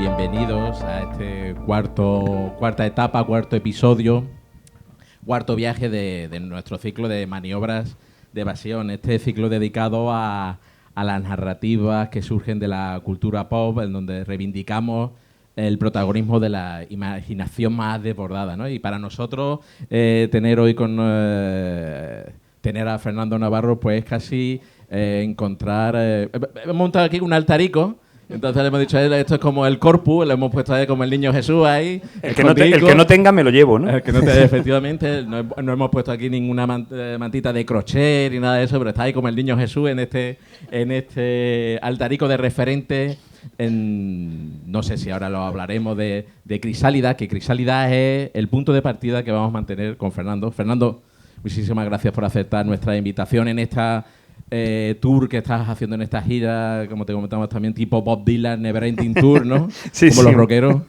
bienvenidos a este cuarta etapa, cuarto episodio, cuarto viaje de nuestro ciclo de maniobras de evasión. Este ciclo dedicado a las narrativas que surgen de la cultura pop, en donde reivindicamos el protagonismo de la imaginación más desbordada, ¿no? Y para nosotros tener hoy tener a Fernando Navarro, pues casi encontrar... hemos montado aquí un altarico. Entonces le hemos dicho, esto es como el corpus, le hemos puesto ahí como el niño Jesús ahí. El que no tenga me lo llevo, ¿no? Efectivamente, no hemos puesto aquí ninguna mantita de crochet ni nada de eso, pero está ahí como el niño Jesús en este altarico de referente. No sé si ahora lo hablaremos de Crisálida, que Crisálida es el punto de partida que vamos a mantener con Fernando. Fernando, muchísimas gracias por aceptar nuestra invitación en esta tour que estás haciendo, en esta gira, como te comentamos también, tipo Bob Dylan, Neverending Tour, ¿no? Sí, como sí. Los rockeros.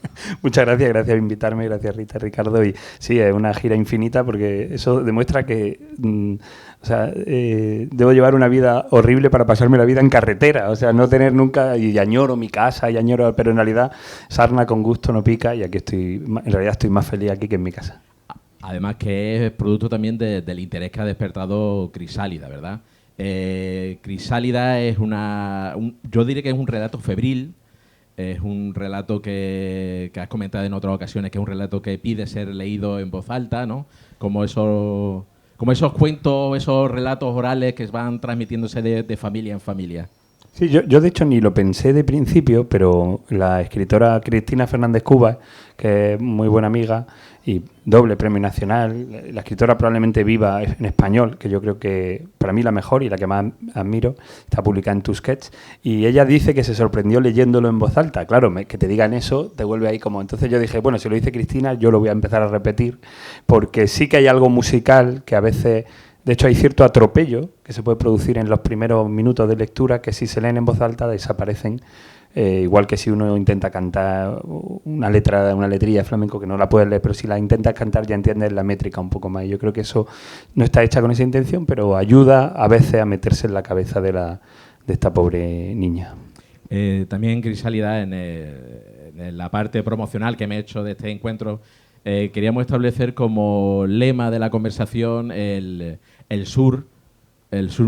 Muchas gracias por invitarme, gracias Rita, Ricardo. Y sí, es una gira infinita porque eso demuestra que debo llevar una vida horrible para pasarme la vida en carretera, o sea, no tener nunca, y añoro mi casa, pero en realidad sarna con gusto no pica, y aquí en realidad estoy más feliz aquí que en mi casa. Además que es producto también del interés que ha despertado Crisálida, ¿verdad? Crisálida es yo diría que es un relato febril, es un relato que has comentado en otras ocasiones, que es un relato que pide ser leído en voz alta, ¿no? Como esos cuentos, esos relatos orales que van transmitiéndose de familia en familia. Sí, yo de hecho ni lo pensé de principio, pero la escritora Cristina Fernández Cubas, que es muy buena amiga y doble premio nacional, la escritora probablemente viva en español, que yo creo que para mí la mejor y la que más admiro, está publicada en Tusquets, y ella dice que se sorprendió leyéndolo en voz alta. Claro, que te digan eso te vuelve ahí como... Entonces yo dije, bueno, si lo dice Cristina, yo lo voy a empezar a repetir, porque sí que hay algo musical que a veces... De hecho, hay cierto atropello que se puede producir en los primeros minutos de lectura que si se leen en voz alta desaparecen, igual que si uno intenta cantar una letrilla de flamenco que no la puedes leer, pero si la intentas cantar ya entiendes la métrica un poco más. Y yo creo que eso no está hecha con esa intención, pero ayuda a veces a meterse en la cabeza de esta pobre niña. También, Crisálida, en la parte promocional que me he hecho de este encuentro, queríamos establecer como lema de la conversación el sur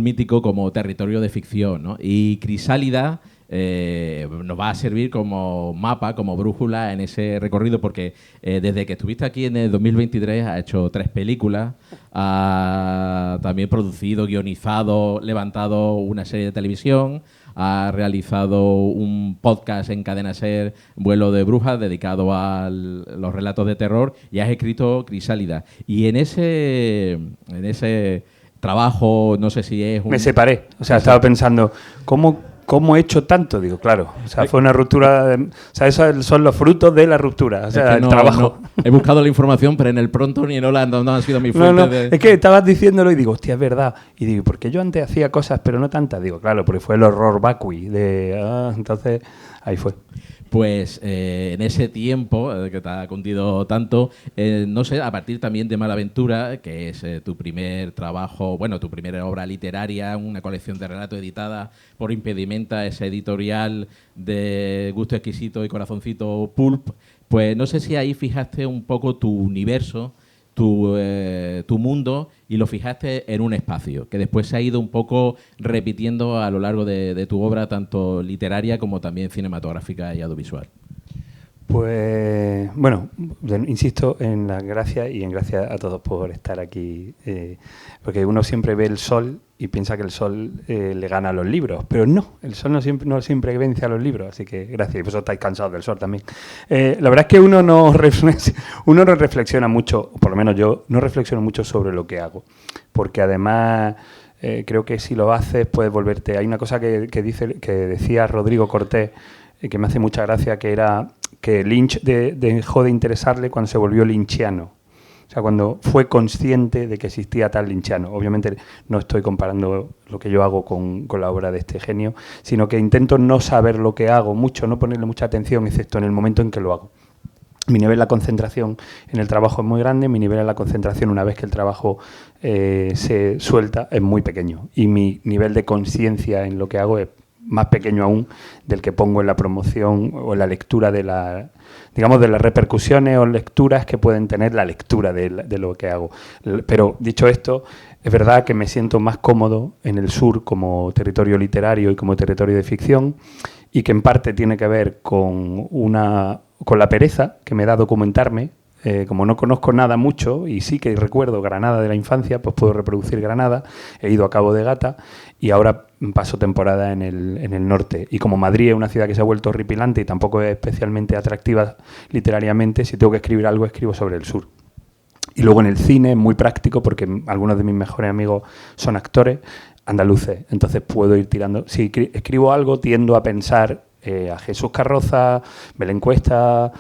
mítico como territorio de ficción, ¿no? Y Crisálida nos va a servir como mapa, como brújula en ese recorrido, porque desde que estuviste aquí en el 2023 ha hecho 3 películas, ha también producido, guionizado, levantado una serie de televisión, ha realizado un podcast en Cadena Ser, Vuelo de Brujas, dedicado a los relatos de terror, y has escrito Crisálida. Y en ese trabajo, no sé si es un... Me separé, o sea, estaba pensando, ¿cómo he hecho tanto? Digo, claro, o sea, fue una ruptura, o sea, esos son los frutos de la ruptura, o sea, el trabajo. No, he buscado la información, pero en el pronto ni no han sido mis fuentes. Es que estabas diciéndolo y digo, hostia, es verdad. Y digo, ¿por qué yo antes hacía cosas pero no tantas? Digo, claro, porque fue el horror vacui, entonces ahí fue. Pues en ese tiempo que te ha cundido tanto, no sé, a partir también de Malaventura, que es tu primer trabajo, bueno, tu primera obra literaria, una colección de relatos editada por Impedimenta, esa editorial de Gusto Exquisito y Corazoncito Pulp, pues no sé si ahí fijaste un poco tu universo, tu mundo, y lo fijaste en un espacio, que después se ha ido un poco repitiendo a lo largo de tu obra, tanto literaria como también cinematográfica y audiovisual. Pues, bueno, insisto en las gracias y en gracias a todos por estar aquí, porque uno siempre ve el sol y piensa que el sol le gana a los libros, pero no, el sol no siempre vence a los libros, así que gracias, y vosotros estáis cansados del sol también. La verdad es que uno no reflexiona mucho, o por lo menos yo no reflexiono mucho sobre lo que hago, porque además... creo que si lo haces puedes volverte... Hay una cosa que decía Rodrigo Cortés, que me hace mucha gracia, que era que Lynch dejó de interesarle cuando se volvió lynchiano. O sea, cuando fue consciente de que existía tal lynchiano. Obviamente no estoy comparando lo que yo hago con la obra de este genio, sino que intento no saber lo que hago mucho, no ponerle mucha atención, excepto en el momento en que lo hago. Mi nivel de concentración en el trabajo es muy grande, mi nivel de la concentración una vez que el trabajo se suelta es muy pequeño, y mi nivel de conciencia en lo que hago es más pequeño aún del que pongo en la promoción o en la lectura de las repercusiones o lecturas que pueden tener la lectura de lo que hago. Pero dicho esto, es verdad que me siento más cómodo en el sur como territorio literario y como territorio de ficción, y que en parte tiene que ver con la pereza que me da documentarme. Como no conozco nada mucho y sí que recuerdo Granada de la infancia, pues puedo reproducir Granada. He ido a Cabo de Gata y ahora paso temporada en el norte. Y como Madrid es una ciudad que se ha vuelto horripilante y tampoco es especialmente atractiva literariamente, si tengo que escribir algo, escribo sobre el sur. Y luego en el cine es muy práctico porque algunos de mis mejores amigos son actores andaluces, entonces puedo ir tirando. Si escribo algo, tiendo a pensar a Jesús Carroza, Belén Cuesta,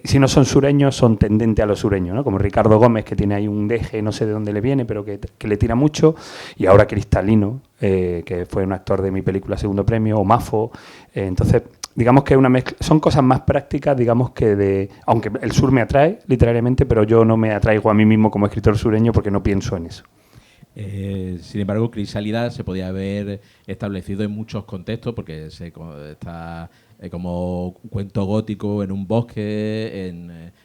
si no son sureños, son tendentes a los sureños, ¿no? Como Ricardo Gómez, que tiene ahí un deje, no sé de dónde le viene, pero que le tira mucho, y ahora Cristalino, que fue un actor de mi película Segundo Premio, o Mafo, entonces digamos que es una mezcla, son cosas más prácticas, digamos que aunque el sur me atrae literariamente, pero yo no me atraigo a mí mismo como escritor sureño porque no pienso en eso. Sin embargo, Crisálida se podía haber establecido en muchos contextos porque está como un cuento gótico en un bosque,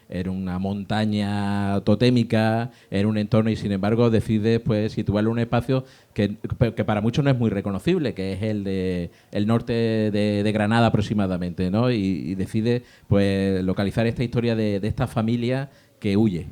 en una montaña totémica, en un entorno, y sin embargo decides pues situarlo en un espacio que para muchos no es muy reconocible, que es el norte de Granada aproximadamente, ¿no? Y decides pues localizar esta historia de esta familia que huye.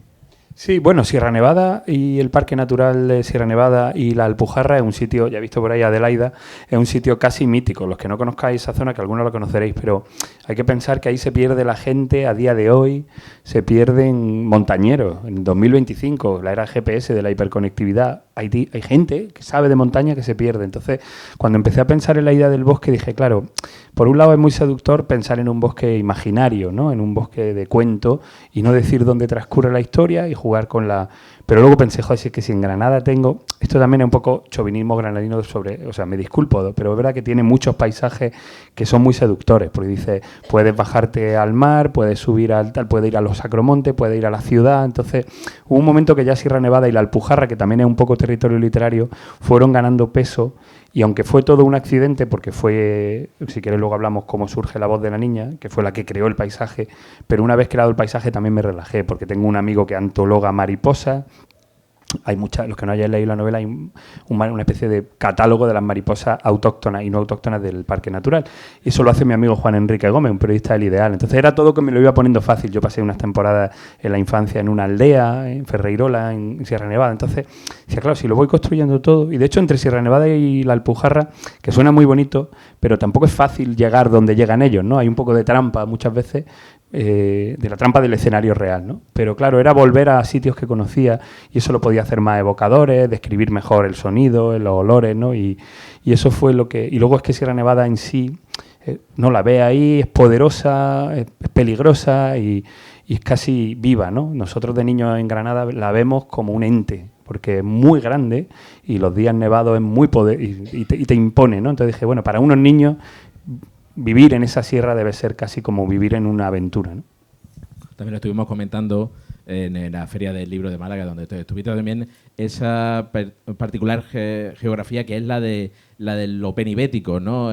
Sí, bueno, Sierra Nevada y el Parque Natural de Sierra Nevada y la Alpujarra es un sitio, ya he visto por ahí Adelaida, es un sitio casi mítico. Los que no conozcáis esa zona, que algunos lo conoceréis, pero hay que pensar que ahí se pierde la gente a día de hoy, se pierden montañeros. En 2025, la era GPS de la hiperconectividad, hay gente que sabe de montaña que se pierde. Entonces, cuando empecé a pensar en la idea del bosque, dije, claro, por un lado es muy seductor pensar en un bosque imaginario, ¿no? En un bosque de cuento y no decir dónde transcurre la historia y jugar con la... Pero luego pensé, joder, si es que si en Granada tengo... Esto también es un poco chauvinismo granadino sobre... O sea, me disculpo, pero es verdad que tiene muchos paisajes que son muy seductores, porque dice, puedes bajarte al mar, puedes subir al tal, puedes ir a los Sacromontes, puedes ir a la ciudad. Entonces, hubo un momento que ya Sierra Nevada y la Alpujarra, que también es un poco territorio literario, fueron ganando peso. Y aunque fue todo un accidente, porque fue, si quieres luego hablamos cómo surge La voz de la niña, que fue la que creó el paisaje, pero una vez creado el paisaje también me relajé, porque tengo un amigo que antologa mariposas. Hay muchas, los que no hayan leído la novela, hay una especie de catálogo de las mariposas autóctonas y no autóctonas del Parque Natural. Y eso lo hace mi amigo Juan Enrique Gómez, un periodista del Ideal. Entonces era todo que me lo iba poniendo fácil. Yo pasé unas temporadas en la infancia en una aldea, en Ferreirola, en Sierra Nevada. Entonces, decía, claro, si lo voy construyendo todo. Y de hecho, entre Sierra Nevada y la Alpujarra, que suena muy bonito, pero tampoco es fácil llegar donde llegan ellos, ¿no? Hay un poco de trampa muchas veces, de la trampa del escenario real, ¿no? Pero claro, era volver a sitios que conocía y eso lo podía hacer más evocadores, describir mejor el sonido, los olores, ¿no? Y eso fue lo que... Y luego es que Sierra Nevada en sí, no la ve ahí, es poderosa, es peligrosa y es casi viva, ¿no? Nosotros de niños en Granada la vemos como un ente, porque es muy grande y los días nevados es muy poder y te impone, ¿no? Entonces dije, bueno, para unos niños vivir en esa sierra debe ser casi como vivir en una aventura, ¿no? También lo estuvimos comentando en la Feria del Libro de Málaga, donde estuviste también, esa particular geografía que es la de lo penibético, ¿no?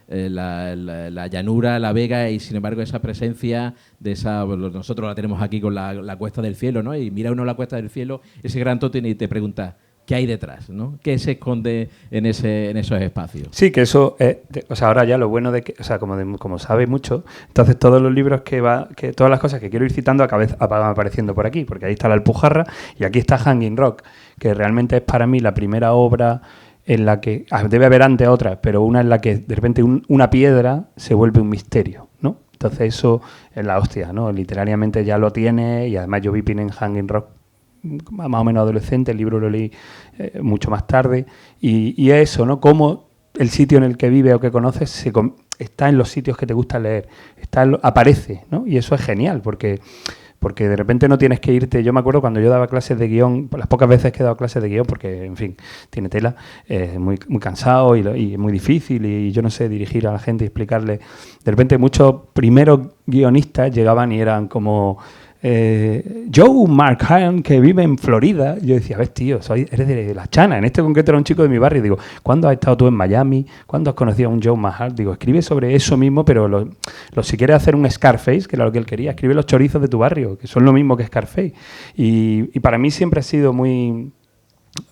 La llanura, la vega, y sin embargo esa presencia de esa... Nosotros la tenemos aquí con la Cuesta del Cielo, ¿no? Y mira uno la Cuesta del Cielo, ese gran tótem, y te pregunta, ¿qué hay detrás, ¿no? ¿Qué se esconde en esos espacios? Sí, que eso, o sea, ahora ya lo bueno de que, o sea, como sabe mucho, entonces todos los libros que todas las cosas que quiero ir citando acaban apareciendo por aquí, porque ahí está la Alpujarra y aquí está Hanging Rock, que realmente es para mí la primera obra en la que, debe haber antes otras, pero una en la que de repente una piedra se vuelve un misterio, ¿no? Entonces eso es la hostia, ¿no? Literariamente ya lo tiene, y además yo vi Pin en Hanging Rock más o menos adolescente, el libro lo leí mucho más tarde, y es eso, ¿no? Cómo el sitio en el que vive o que conoces está en los sitios que te gusta leer, aparece, ¿no? Y eso es genial, porque de repente no tienes que irte. Yo me acuerdo cuando yo daba clases de guión, las pocas veces que he dado clases de guión, porque, en fin, tiene tela, muy, muy cansado y es muy difícil, y yo no sé dirigir a la gente y explicarle. De repente muchos primeros guionistas llegaban y eran como... Joe Markham, que vive en Florida. Yo decía, ves, tío, eres de La Chana. En este concreto era un chico de mi barrio. Digo, ¿cuándo has estado tú en Miami? ¿Cuándo has conocido a un Joe Markham? Digo, escribe sobre eso mismo, pero si quieres hacer un Scarface, que era lo que él quería, escribe los chorizos de tu barrio, que son lo mismo que Scarface. Y para mí siempre ha sido muy,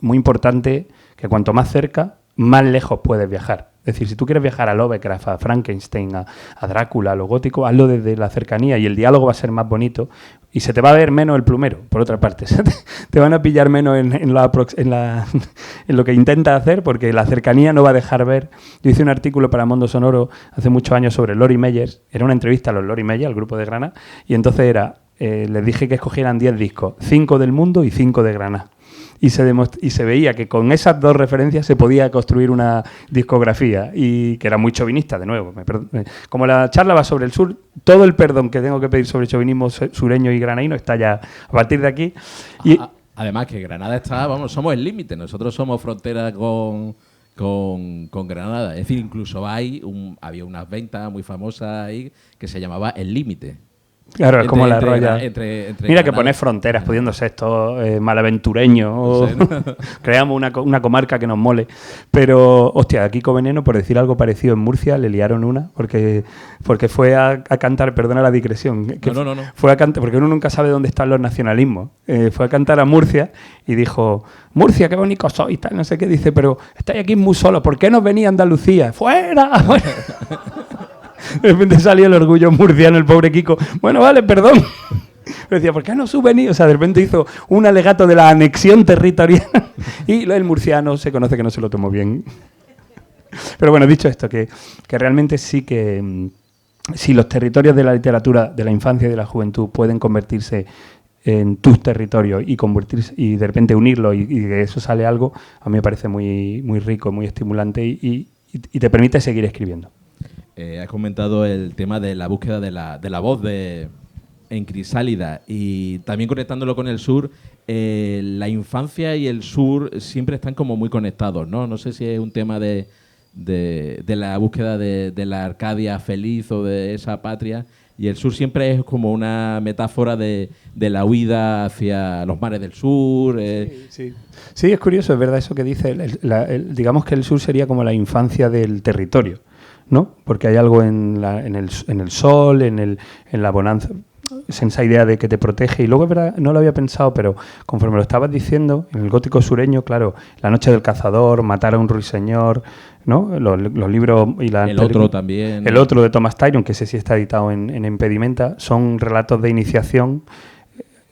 muy importante que cuanto más cerca, más lejos puedes viajar. Es decir, si tú quieres viajar a Lovecraft, a Frankenstein, a Drácula, a lo gótico, hazlo desde la cercanía y el diálogo va a ser más bonito y se te va a ver menos el plumero, por otra parte. Te van a pillar menos en lo que intentas hacer porque la cercanía no va a dejar ver. Yo hice un artículo para Mondo Sonoro hace muchos años sobre Lori Meyers. Era una entrevista a los Lori Meyers, al grupo de Granada, y entonces les dije que escogieran 10 discos, 5 del mundo y 5 de Granada. Y se veía que con esas dos referencias se podía construir una discografía y que era muy chauvinista, de nuevo. Como la charla va sobre el sur, todo el perdón que tengo que pedir sobre chauvinismo sureño y granaíno está ya a partir de aquí. Además que Granada está, somos el límite, nosotros somos frontera con Granada. Es decir, incluso había unas ventas muy famosas ahí que se llamaba El Límite. Claro, es como la roya. Entre Mira que poner fronteras, pudiendo ser estos malaventureños. Sí, ¿no? Creamos una comarca que nos mole. Pero, hostia, a Kiko Veneno, por decir algo parecido en Murcia, le liaron una porque fue a cantar, perdona la digresión. No. Fue a cantar, porque uno nunca sabe dónde están los nacionalismos. Fue a cantar a Murcia y dijo, Murcia, qué bonito sois, tal, no sé qué. Dice, pero estáis aquí muy solos, ¿por qué no venía a Andalucía? ¡Fuera! De repente salió el orgullo murciano, el pobre Kiko. Bueno, vale, perdón. Pero decía, ¿por qué no suben? O sea, de repente hizo un alegato de la anexión territorial y el murciano se conoce que no se lo tomó bien. Pero bueno, dicho esto, que realmente sí que si los territorios de la literatura, de la infancia y de la juventud pueden convertirse en tus territorios y convertirse y de repente unirlos y de eso sale algo, a mí me parece muy, muy rico, muy estimulante y te permite seguir escribiendo. Has comentado el tema de la búsqueda de la voz en Crisálida y también conectándolo con el sur, la infancia y el sur siempre están como muy conectados, ¿no? No sé si es un tema de la búsqueda de la Arcadia feliz o de esa patria, y el sur siempre es como una metáfora de la huida hacia los mares del sur. Sí, es curioso, es verdad eso que dice. Digamos que el sur sería como la infancia del territorio, ¿no? Porque hay algo en el sol, en la bonanza, es esa idea de que te protege. Y luego, es verdad, no lo había pensado, pero conforme lo estabas diciendo, en el gótico sureño, claro, La noche del cazador, Matar a un ruiseñor, ¿no? Los libros y el otro también. El otro de Thomas Tyron, que ese sí está editado en Impedimenta, son relatos de iniciación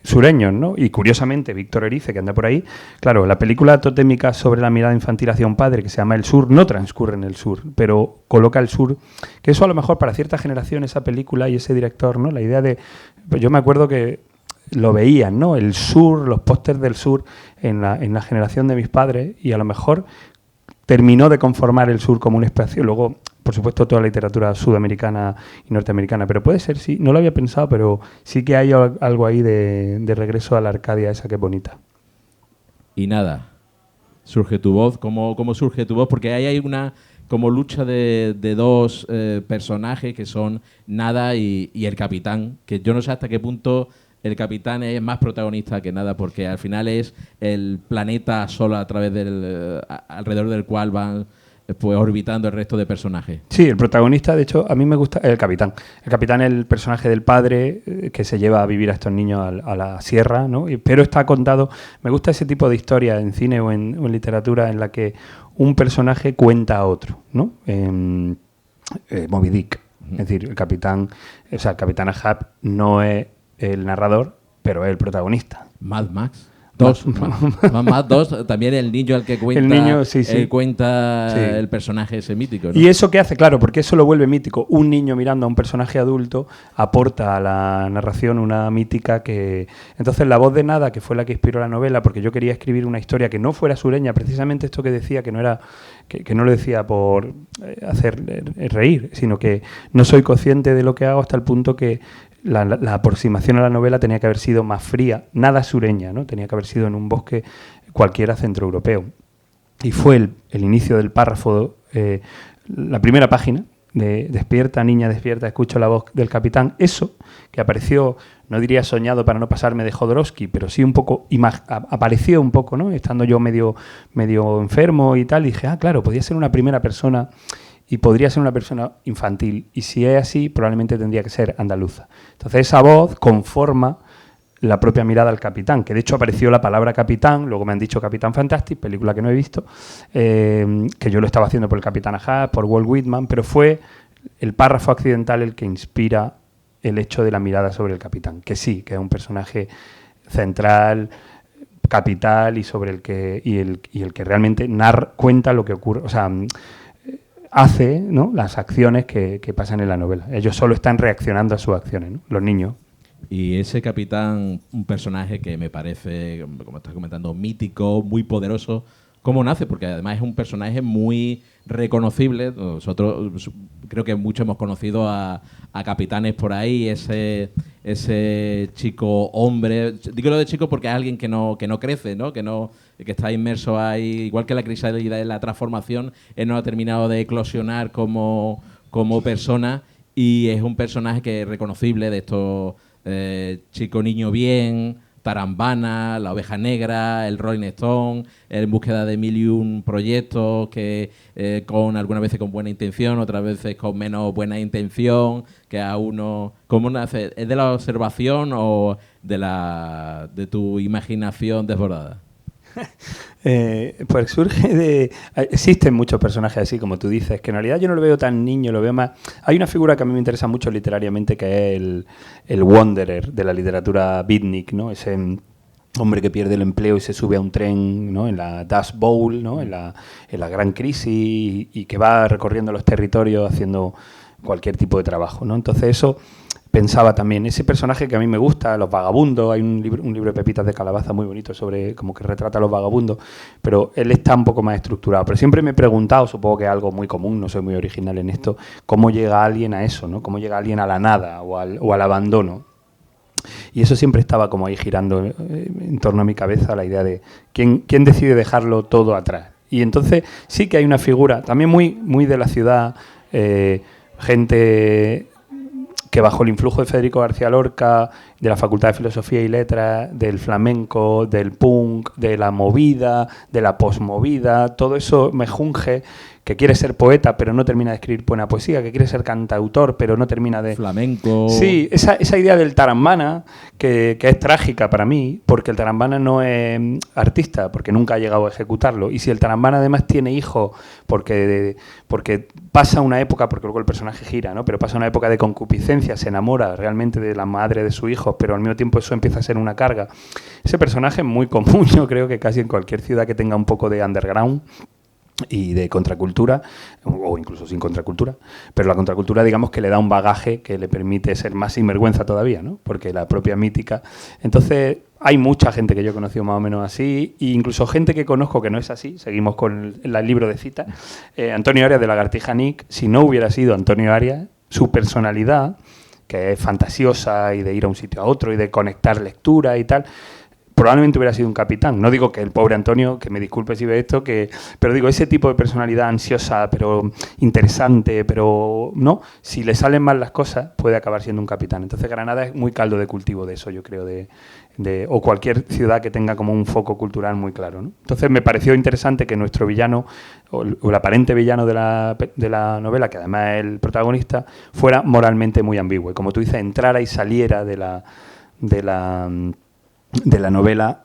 sureños, ¿no? Y curiosamente, Víctor Erice, que anda por ahí, claro, la película totémica sobre la mirada infantil hacia un padre, que se llama El Sur, no transcurre en el sur, pero coloca el sur, que eso a lo mejor para cierta generación, esa película y ese director, ¿no? La idea de... Pues yo me acuerdo que lo veían, ¿no? El sur, los pósters del sur en la generación de mis padres, y a lo mejor terminó de conformar el sur como un espacio. Luego, por supuesto, toda la literatura sudamericana y norteamericana, pero puede ser, sí, no lo había pensado, pero sí que hay algo ahí de regreso a la Arcadia esa que es bonita. Y nada, surge tu voz. ¿Cómo surge tu voz? Porque ahí hay una como lucha de dos personajes que son Nada y el capitán, que yo no sé hasta qué punto el capitán es más protagonista que Nada, porque al final es el planeta solo a través alrededor del cual van pues orbitando el resto de personajes. Sí, el protagonista, de hecho, a mí me gusta el capitán. El capitán es el personaje del padre que se lleva a vivir a estos niños a la sierra, ¿no? Pero está contado. Me gusta ese tipo de historia en cine o en literatura en la que un personaje cuenta a otro, ¿no? Moby Dick. Es decir, el capitán Ahab no es el narrador, pero es el protagonista. Mad Max. Mad Max 2, también el niño al que cuenta, cuenta el personaje ese mítico, ¿no? ¿Y eso qué hace? Claro, porque eso lo vuelve mítico. Un niño mirando a un personaje adulto aporta a la narración una mítica que... Entonces la voz de Nada, que fue la que inspiró la novela, porque yo quería escribir una historia que no fuera sureña, precisamente esto que decía, que no era que no lo decía por hacer reír, sino que no soy consciente de lo que hago hasta el punto que la aproximación a la novela tenía que haber sido más fría, nada sureña, ¿no? Tenía que haber sido en un bosque cualquiera centroeuropeo. Y fue el inicio del párrafo, la primera página, de despierta, niña, despierta, escucho la voz del capitán, eso que apareció, no diría soñado para no pasarme de Jodorowsky, pero sí un poco, apareció un poco, ¿no? Estando yo medio enfermo y tal, y dije, claro, podía ser una primera persona y podría ser una persona infantil. Y si es así, probablemente tendría que ser andaluza. Entonces esa voz conforma la propia mirada al capitán, que de hecho apareció la palabra capitán, luego me han dicho Capitán Fantastic, película que no he visto, que yo lo estaba haciendo por el Capitán Ahab, por Walt Whitman, pero fue el párrafo accidental el que inspira el hecho de la mirada sobre el capitán, que sí, que es un personaje central, capital y sobre el que el que realmente cuenta lo que ocurre, o sea, hace, ¿no?, las acciones que pasan en la novela. Ellos solo están reaccionando a sus acciones, ¿no?, los niños. Y ese capitán, un personaje que me parece, como estás comentando, mítico, muy poderoso. ¿Cómo nace? Porque además es un personaje muy reconocible. Nosotros creo que muchos hemos conocido a capitanes por ahí, ese chico hombre. Digo lo de chico porque es alguien que no crece, ¿no? Que está inmerso ahí, igual que la crisalidad de la transformación, él no ha terminado de eclosionar como persona, y es un personaje que es reconocible de estos chico niño bien, Tarambana, La Oveja Negra, el Rolling Stone, en búsqueda de mil y un proyectos que con algunas veces con buena intención, otras veces con menos buena intención, que a uno... ¿Cómo nace? ¿Es de la observación o de tu imaginación desbordada? Pues surge de... Existen muchos personajes así, como tú dices, que en realidad yo no lo veo tan niño, lo veo más... Hay una figura que a mí me interesa mucho literariamente, que es el Wanderer de la literatura beatnik, ¿no? Ese hombre que pierde el empleo y se sube a un tren, ¿no?, en la Dust Bowl, ¿no?, en la gran crisis, y que va recorriendo los territorios haciendo cualquier tipo de trabajo, ¿no? Entonces eso... Pensaba también, ese personaje que a mí me gusta, los vagabundos, hay un libro de Pepitas de Calabaza muy bonito sobre como que retrata a los vagabundos, pero él está un poco más estructurado. Pero siempre me he preguntado, supongo que es algo muy común, no soy muy original en esto, cómo llega alguien a eso, ¿no? Cómo llega alguien a la nada o al abandono. Y eso siempre estaba como ahí girando en torno a mi cabeza, la idea de quién decide dejarlo todo atrás. Y entonces sí que hay una figura, también muy de la ciudad, gente... que bajo el influjo de Federico García Lorca, de la Facultad de Filosofía y Letras, del flamenco, del punk, de la movida, de la posmovida, todo eso me junge, que quiere ser poeta pero no termina de escribir buena poesía, que quiere ser cantautor pero no termina de... Flamenco... Sí, esa idea del tarambana, que es trágica para mí, porque el tarambana no es artista, porque nunca ha llegado a ejecutarlo, y si el tarambana además tiene hijos, porque pasa una época, porque luego el personaje gira, ¿no?, pero pasa una época de concupiscencia, se enamora realmente de la madre de su hijo, pero al mismo tiempo eso empieza a ser una carga. Ese personaje es muy común, yo creo que casi en cualquier ciudad que tenga un poco de underground y de contracultura, o incluso sin contracultura, pero la contracultura, digamos, que le da un bagaje que le permite ser más sinvergüenza todavía, ¿no?, porque la propia mítica... Entonces, hay mucha gente que yo he conocido más o menos así, e incluso gente que conozco que no es así. Seguimos con el libro de citas. Antonio Arias de Lagartija Nick, si no hubiera sido Antonio Arias, su personalidad, que es fantasiosa y de ir a un sitio a otro y de conectar lectura y tal, probablemente hubiera sido un capitán. No digo que el pobre Antonio, que me disculpe si ve esto, pero digo, ese tipo de personalidad ansiosa, pero interesante, pero no, si le salen mal las cosas, puede acabar siendo un capitán. Entonces Granada es muy caldo de cultivo de eso, yo creo, o cualquier ciudad que tenga como un foco cultural muy claro, ¿no? Entonces me pareció interesante que nuestro villano, o el aparente villano de la novela, que además es el protagonista, fuera moralmente muy ambiguo. Y como tú dices, entrara y saliera de la novela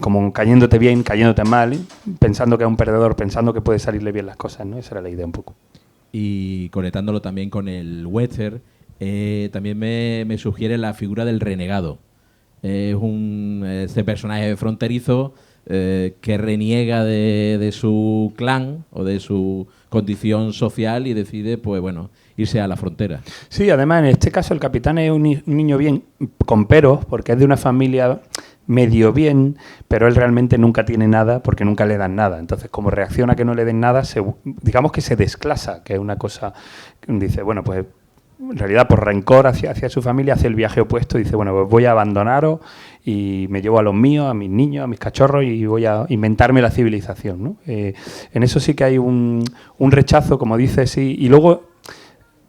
como cayéndote bien, cayéndote mal, ¿eh?, pensando que es un perdedor, pensando que puede salirle bien las cosas, ¿no? Esa era la idea un poco. Y conectándolo también con el western, también me sugiere la figura del renegado. Es este personaje fronterizo que reniega de su clan o de su condición social y decide, pues bueno, irse a la frontera. Sí, además en este caso el capitán es un niño bien con peros, porque es de una familia medio bien, pero él realmente nunca tiene nada porque nunca le dan nada. Entonces, como reacciona a que no le den nada, digamos que se desclasa, que es una cosa, dice, bueno, pues en realidad por rencor hacia su familia hace el viaje opuesto y dice, bueno, pues voy a abandonaros y me llevo a los míos, a mis niños, a mis cachorros y voy a inventarme la civilización, ¿no? En eso sí que hay un rechazo, como dices, sí, y luego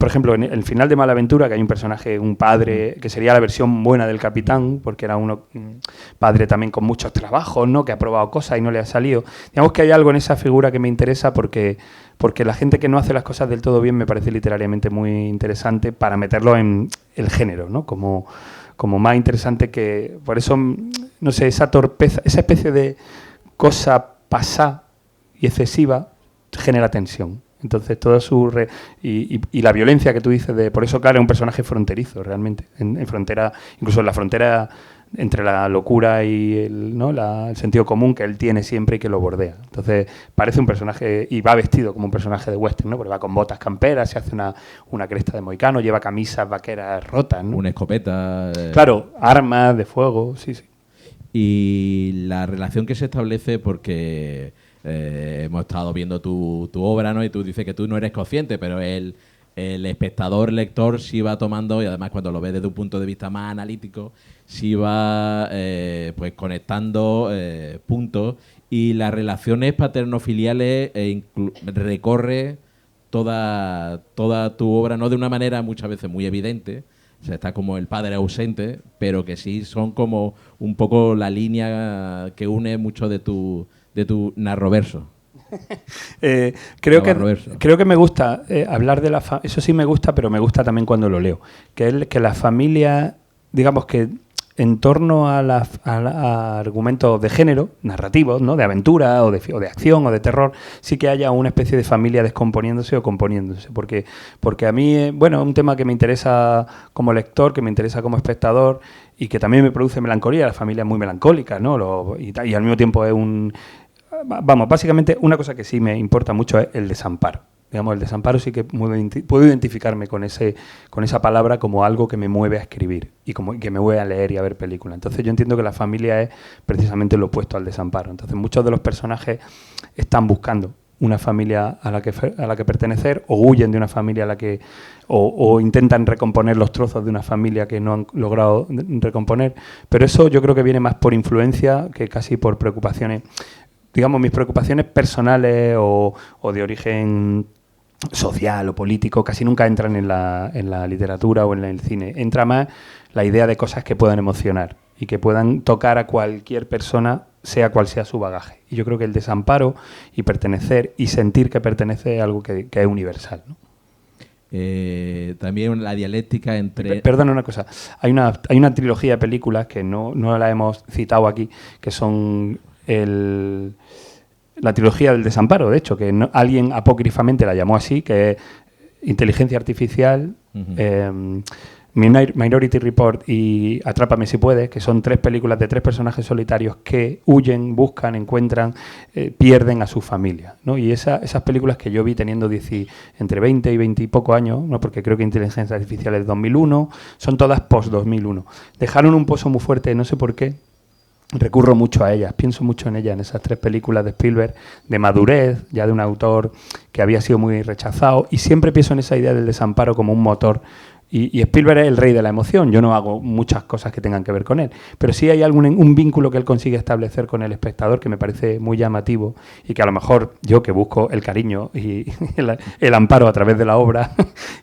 por ejemplo, en el final de Malaventura, que hay un personaje, un padre, que sería la versión buena del capitán, porque era un padre también con muchos trabajos, ¿no? Que ha probado cosas y no le ha salido. Digamos que hay algo en esa figura que me interesa porque la gente que no hace las cosas del todo bien me parece literariamente muy interesante para meterlo en el género, ¿no? Como más interesante que... Por eso, no sé, esa torpeza, esa especie de cosa pasada y excesiva genera tensión. Entonces, toda su... y la violencia que tú dices, por eso, claro, es un personaje fronterizo, realmente. En frontera, incluso en la frontera entre la locura y el sentido común que él tiene siempre y que lo bordea. Entonces, parece un personaje, y va vestido como un personaje de western, ¿no? Porque va con botas camperas, se hace una cresta de mohicano, lleva camisas vaqueras rotas, ¿no? Una escopeta. Claro, armas de fuego, sí. Y la relación que se establece, porque hemos estado viendo tu obra, ¿no? Y tú dices que tú no eres consciente, pero el espectador, lector, sí va tomando, y además cuando lo ves desde un punto de vista más analítico, sí va pues conectando puntos, y las relaciones paterno-filiales recorre toda tu obra, no de una manera muchas veces muy evidente. O sea, está como el padre ausente, pero que sí son como un poco la línea que une mucho de tu narroverso. Creo que me gusta hablar de la familia. Eso sí me gusta, pero me gusta también cuando lo leo. Que la familia, digamos que en torno a argumentos de género, narrativos, ¿no? De aventura o de acción o de terror, sí que haya una especie de familia descomponiéndose o componiéndose. Porque a mí, es un tema que me interesa como lector, que me interesa como espectador y que también me produce melancolía. La familia es muy melancólica, ¿no? Y al mismo tiempo es básicamente una cosa que sí me importa mucho es el desamparo. Digamos, el desamparo sí que puedo identificarme con esa palabra como algo que me mueve a escribir y que me mueve a leer y a ver películas. Entonces yo entiendo que la familia es precisamente lo opuesto al desamparo. Entonces muchos de los personajes están buscando una familia a la que pertenecer, o huyen de una familia a la que o intentan recomponer los trozos de una familia que no han logrado recomponer. Pero eso yo creo que viene más por influencia que casi por preocupaciones. Digamos, mis preocupaciones personales o de origen social o político casi nunca entran en la literatura o en el cine. Entra más la idea de cosas que puedan emocionar y que puedan tocar a cualquier persona, sea cual sea su bagaje. Y yo creo que el desamparo y pertenecer y sentir que pertenece es algo que es universal, ¿no? También la dialéctica entre... Perdona una cosa. Hay una trilogía de películas que no la hemos citado aquí, que son la trilogía del desamparo, de hecho, que alguien apócrifamente la llamó así, que es Inteligencia Artificial, Minority Report y Atrápame si puedes, que son 3 películas de 3 personajes solitarios que huyen, buscan, encuentran, pierden a su familia, ¿no? Y esas películas que yo vi teniendo entre 20 y 20 y poco años, ¿no? Porque creo que Inteligencia Artificial es 2001, son todas post-2001. Dejaron un pozo muy fuerte, no sé por qué. Recurro mucho a ellas, pienso mucho en ellas, en esas 3 películas de Spielberg, de madurez, ya de un autor que había sido muy rechazado, y siempre pienso en esa idea del desamparo como un motor. Y Spielberg es el rey de la emoción. Yo no hago muchas cosas que tengan que ver con él, pero sí hay un vínculo que él consigue establecer con el espectador que me parece muy llamativo, y que a lo mejor yo, que busco el cariño y el amparo a través de la obra,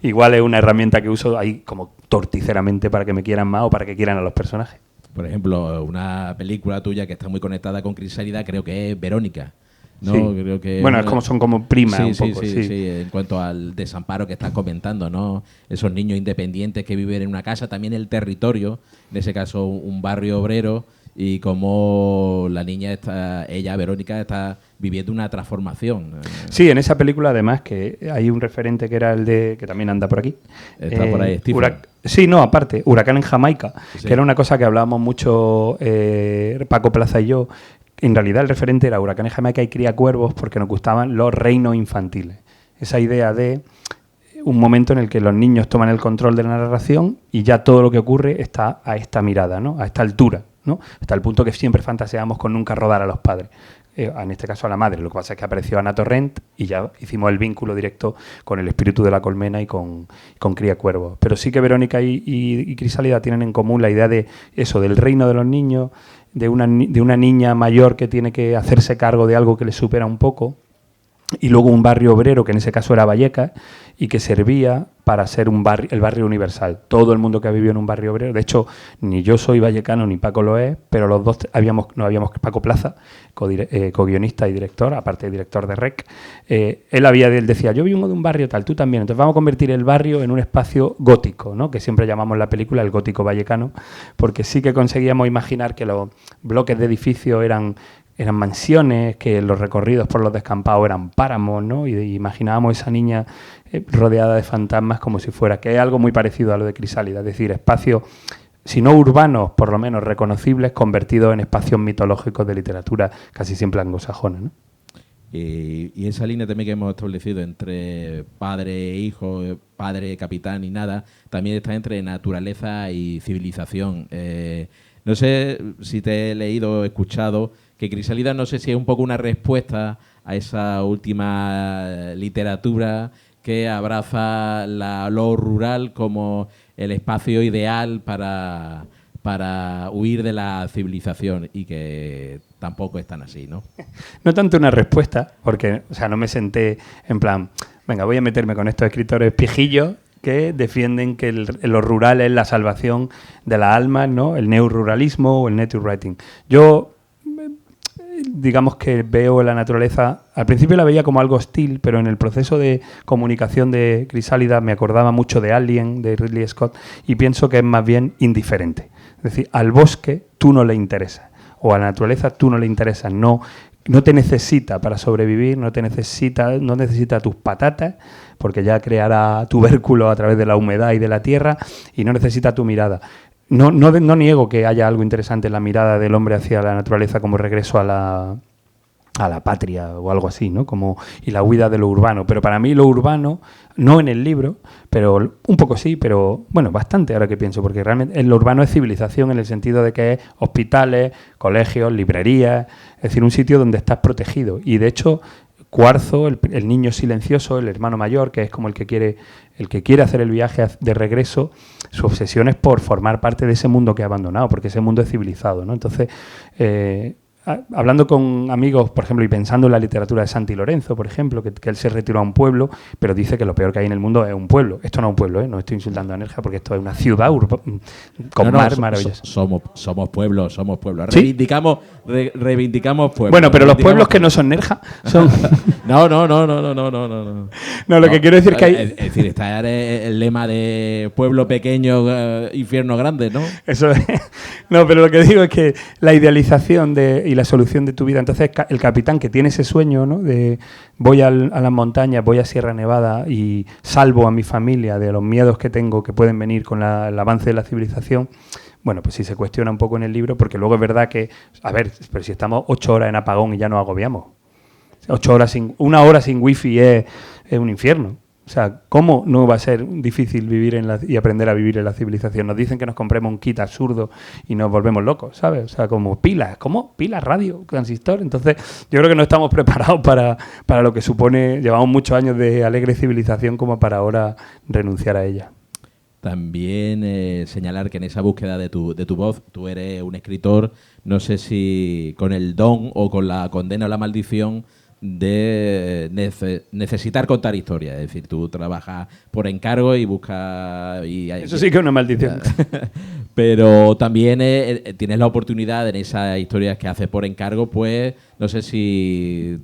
igual es una herramienta que uso ahí como torticeramente para que me quieran más o para que quieran a los personajes. Por ejemplo, una película tuya que está muy conectada con Crisálida, creo que es Verónica, ¿no? Sí. Creo que son como primas un poco. Sí, en cuanto al desamparo que estás comentando, ¿no? Esos niños independientes que viven en una casa, también el territorio, en ese caso un barrio obrero, y cómo la niña Verónica, está viviendo una transformación. Sí, en esa película además que hay un referente que era el que también anda por aquí. Está por ahí, Stephen. Aparte, Huracán en Jamaica, sí. Que era una cosa que hablábamos mucho Paco Plaza y yo. En realidad el referente era Huracán en Jamaica y Cría Cuervos, porque nos gustaban los reinos infantiles. Esa idea de un momento en el que los niños toman el control de la narración y ya todo lo que ocurre está a esta mirada, ¿no? A esta altura, ¿no? Hasta el punto que siempre fantaseamos con nunca rodar a los padres. En este caso a la madre. Lo que pasa es que apareció Ana Torrent y ya hicimos el vínculo directo con El espíritu de la colmena y con Cría Cuervos. Pero sí que Verónica y Crisálida tienen en común la idea de eso, del reino de los niños, de una niña mayor que tiene que hacerse cargo de algo que le supera un poco y luego un barrio obrero, que en ese caso era Vallecas, y que servía para ser el barrio universal. Todo el mundo que ha vivido en un barrio obrero, de hecho, ni yo soy vallecano ni Paco lo es, pero los dos Paco Plaza, co-guionista y director, aparte de director de REC, él decía, yo vivo de un barrio tal, tú también, entonces vamos a convertir el barrio en un espacio gótico, ¿no? Que siempre llamamos en la película el gótico vallecano, porque sí que conseguíamos imaginar que los bloques de edificios eran mansiones, que los recorridos por los descampados eran páramos, ¿no? Y imaginábamos esa niña rodeada de fantasmas como si fuera, que es algo muy parecido a lo de Crisálida, es decir, espacios, si no urbanos, por lo menos reconocibles, convertidos en espacios mitológicos de literatura casi siempre anglosajona, ¿no? Y esa línea también que hemos establecido entre padre e hijo, padre, capitán y nada, también está entre naturaleza y civilización. No sé si te he leído o escuchado que Crisálida, no sé si es un poco una respuesta a esa última literatura que abraza lo rural como el espacio ideal para huir de la civilización, y que tampoco es tan así, ¿no? No tanto una respuesta, porque no me senté en plan, venga, voy a meterme con estos escritores pijillos que defienden que lo rural es la salvación de las almas, ¿no? El neoruralismo o el nature writing. Yo, digamos que veo la naturaleza, al principio la veía como algo hostil, pero en el proceso de comunicación de Crisálida me acordaba mucho de Alien, de Ridley Scott, y pienso que es más bien indiferente. Es decir, al bosque tú no le interesas, o a la naturaleza tú no le interesas, no te necesita para sobrevivir, no necesita tus patatas, porque ya creará tubérculos a través de la humedad y de la tierra, y no necesita tu mirada. No niego que haya algo interesante en la mirada del hombre hacia la naturaleza como regreso a la patria o algo así, ¿no? Y la huida de lo urbano. Pero para mí lo urbano, no en el libro, pero un poco sí, pero bueno, bastante ahora que pienso, porque realmente lo urbano es civilización en el sentido de que es hospitales, colegios, librerías, es decir, un sitio donde estás protegido. Y de hecho, Cuarzo, el niño silencioso, el hermano mayor, que es como el que quiere hacer el viaje de regreso, su obsesión es por formar parte de ese mundo que ha abandonado, porque ese mundo es civilizado, ¿no? Entonces, hablando con amigos, por ejemplo, y pensando en la literatura de Santi Lorenzo, por ejemplo, que él se retiró a un pueblo, pero dice que lo peor que hay en el mundo es un pueblo. Esto no es un pueblo, no estoy insultando a Nerja, porque esto es una ciudad con mar maravilloso. Somos pueblos. ¿Sí? Reivindicamos pueblos. Bueno, pero los pueblos que no son Nerja son... No. No, lo que quiero decir que hay... Es decir, está el lema de pueblo pequeño, infierno grande, ¿no? Eso es. No, pero lo que digo es que la idealización y la solución de tu vida. Entonces, el capitán que tiene ese sueño, ¿no? De voy a las montañas, voy a Sierra Nevada y salvo a mi familia de los miedos que tengo que pueden venir con el avance de la civilización. Bueno, pues sí se cuestiona un poco en el libro, porque luego es verdad que, a ver, pero si estamos 8 horas en apagón y ya nos agobiamos. 1 hora sin wifi es un infierno. O sea, ¿cómo no va a ser difícil vivir y aprender a vivir en la civilización? Nos dicen que nos compremos un kit absurdo y nos volvemos locos, ¿sabes? O sea, como pilas, radio, transistor. Entonces, yo creo que no estamos preparados para lo que supone, llevamos muchos años de alegre civilización como para ahora renunciar a ella. También señalar que en esa búsqueda de tu voz, tú eres un escritor, no sé si con el don o con la condena o la maldición de necesitar contar historias. Es decir, tú trabajas por encargo y buscas... Eso sí que es una maldición. Pero también tienes la oportunidad en esas historias que haces por encargo, pues no sé si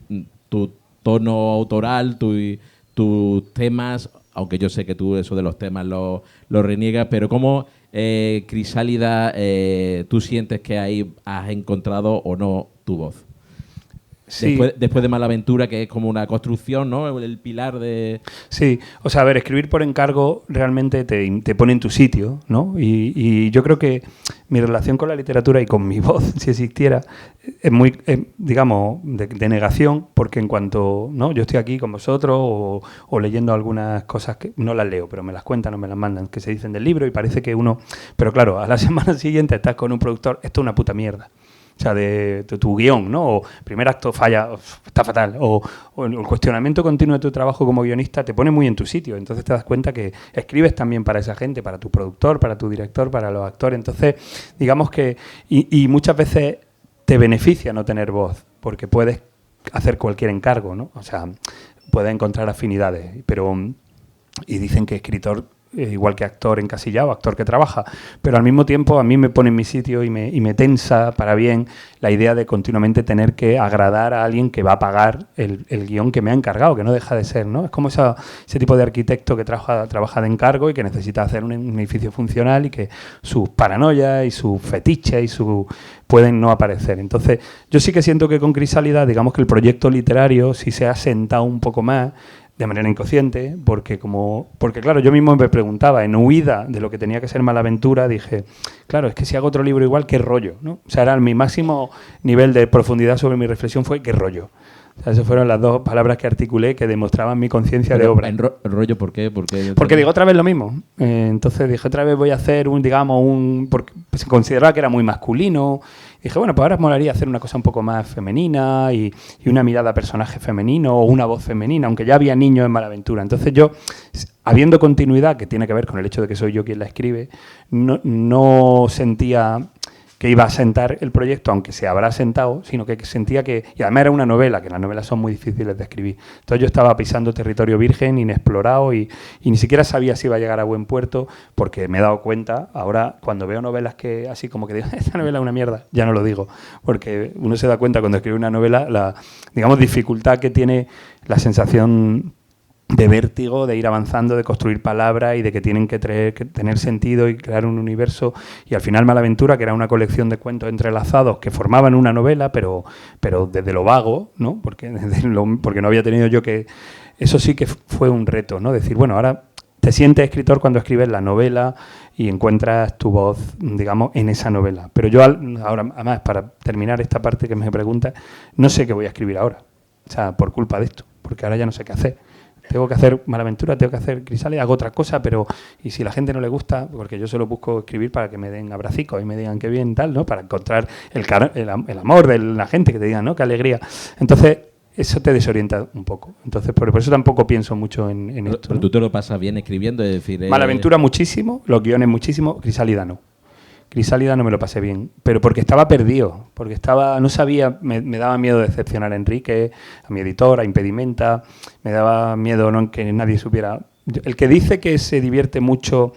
tu tono autoral, tus temas, aunque yo sé que tú eso de los temas lo reniegas, pero ¿cómo Crisálida tú sientes que ahí has encontrado o no tu voz? Sí. Después de Malaventura, que es como una construcción, ¿no? El pilar de... Sí, o sea, a ver, escribir por encargo realmente te pone en tu sitio, ¿no? Y yo creo que mi relación con la literatura y con mi voz, si existiera, es muy, digamos, de negación, porque en cuanto, ¿no? Yo estoy aquí con vosotros o leyendo algunas cosas que no las leo, pero me las cuentan o me las mandan, que se dicen del libro y parece que uno... Pero claro, a la semana siguiente estás con un productor, esto es una puta mierda. O sea, de tu guión, ¿no? O primer acto falla, está fatal. O el cuestionamiento continuo de tu trabajo como guionista te pone muy en tu sitio. Entonces te das cuenta que escribes también para esa gente, para tu productor, para tu director, para los actores. Entonces, digamos que... Y muchas veces te beneficia no tener voz, porque puedes hacer cualquier encargo, ¿no? O sea, puedes encontrar afinidades, pero y dicen que escritor igual que actor encasillado, actor que trabaja, pero al mismo tiempo a mí me pone en mi sitio y me tensa para bien la idea de continuamente tener que agradar a alguien que va a pagar el guión que me ha encargado, que no deja de ser, ¿no? Es como ese tipo de arquitecto que trabaja de encargo y que necesita hacer un edificio funcional y que sus paranoias y sus fetiches y pueden no aparecer. Entonces, yo sí que siento que con Crisálida, digamos que el proyecto literario sí se ha sentado un poco más de manera inconsciente, porque claro, yo mismo me preguntaba, en huida de lo que tenía que ser Malaventura, dije, claro, es que si hago otro libro igual, ¿qué rollo? ¿No? O sea, era mi máximo nivel de profundidad sobre mi reflexión fue ¿qué rollo? O sea, esas fueron las dos palabras que articulé que demostraban mi conciencia de obra. ¿En rollo por qué? Porque digo otra vez lo mismo. Entonces dije, otra vez voy a hacer porque se consideraba que era muy masculino. Dije, bueno, pues ahora molaría hacer una cosa un poco más femenina y una mirada a personaje femenino o una voz femenina, aunque ya había niños en Malaventura. Entonces yo, habiendo continuidad, que tiene que ver con el hecho de que soy yo quien la escribe, no sentía que iba a sentar el proyecto, aunque se habrá sentado, sino que sentía que... Y además era una novela, que las novelas son muy difíciles de escribir. Entonces yo estaba pisando territorio virgen, inexplorado, y ni siquiera sabía si iba a llegar a buen puerto, porque me he dado cuenta, ahora cuando veo novelas que así como que digo, esta novela es una mierda, ya no lo digo, porque uno se da cuenta cuando escribe una novela, la, digamos, dificultad que tiene la sensación de vértigo, de ir avanzando, de construir palabras y de que tienen que tener sentido y crear un universo. Y al final Malaventura, que era una colección de cuentos entrelazados que formaban una novela, pero desde lo vago, ¿no? Porque no había tenido yo que... Eso sí que fue un reto, ¿no? Decir, bueno, ahora te sientes escritor cuando escribes la novela y encuentras tu voz, digamos, en esa novela. Pero yo ahora, además, para terminar esta parte que me preguntas, no sé qué voy a escribir ahora. O sea, por culpa de esto, porque ahora ya no sé qué hacer. Tengo que hacer Malaventura, tengo que hacer Crisálida, hago otra cosa, pero y si la gente no le gusta, porque yo solo busco escribir para que me den abracicos y me digan qué bien, tal, ¿no? Para encontrar el amor de la gente, que te digan, ¿no? Qué alegría. Entonces, eso te desorienta un poco. Entonces, por eso tampoco pienso mucho en esto. Pero tú te lo pasas bien escribiendo, es decir... Malaventura muchísimo, los guiones muchísimo, Crisálida no. Crisálida no me lo pasé bien, pero porque estaba perdido, porque no sabía, me daba miedo decepcionar a Enrique, a mi editor, a Impedimenta, me daba miedo no que nadie supiera. El que dice que se divierte mucho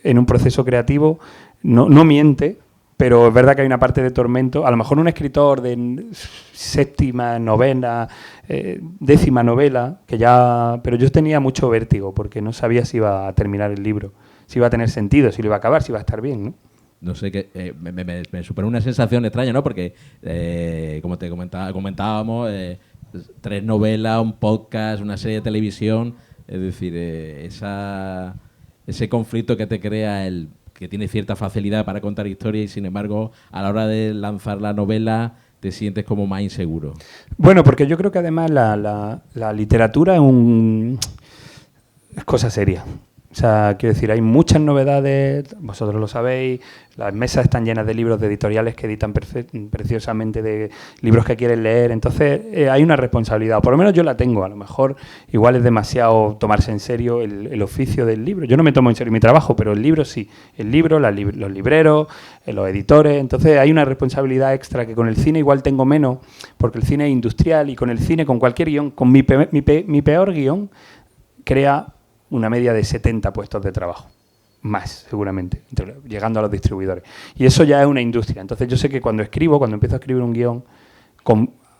en un proceso creativo no miente, pero es verdad que hay una parte de tormento. A lo mejor un escritor de séptima, novena, décima novela, pero yo tenía mucho vértigo porque no sabía si iba a terminar el libro, si iba a tener sentido, si lo iba a acabar, si iba a estar bien, ¿no? No sé, me supone una sensación extraña, ¿no? Porque, como te comentábamos, 3 novelas, un podcast, una serie de televisión, es decir, ese conflicto que te crea que tiene cierta facilidad para contar historias y, sin embargo, a la hora de lanzar la novela te sientes como más inseguro. Bueno, porque yo creo que además la literatura es cosa seria. O sea, quiero decir, hay muchas novedades, vosotros lo sabéis, las mesas están llenas de libros de editoriales que editan preciosamente de libros que quieren leer, entonces hay una responsabilidad, o por lo menos yo la tengo, a lo mejor igual es demasiado tomarse en serio el oficio del libro. Yo no me tomo en serio mi trabajo, pero el libro sí, el libro, los libreros, los editores, entonces hay una responsabilidad extra que con el cine igual tengo menos, porque el cine es industrial y con el cine, con cualquier guión, con mi peor guión, crea una media de 70 puestos de trabajo, más seguramente, llegando a los distribuidores. Y eso ya es una industria. Entonces yo sé que cuando empiezo a escribir un guión,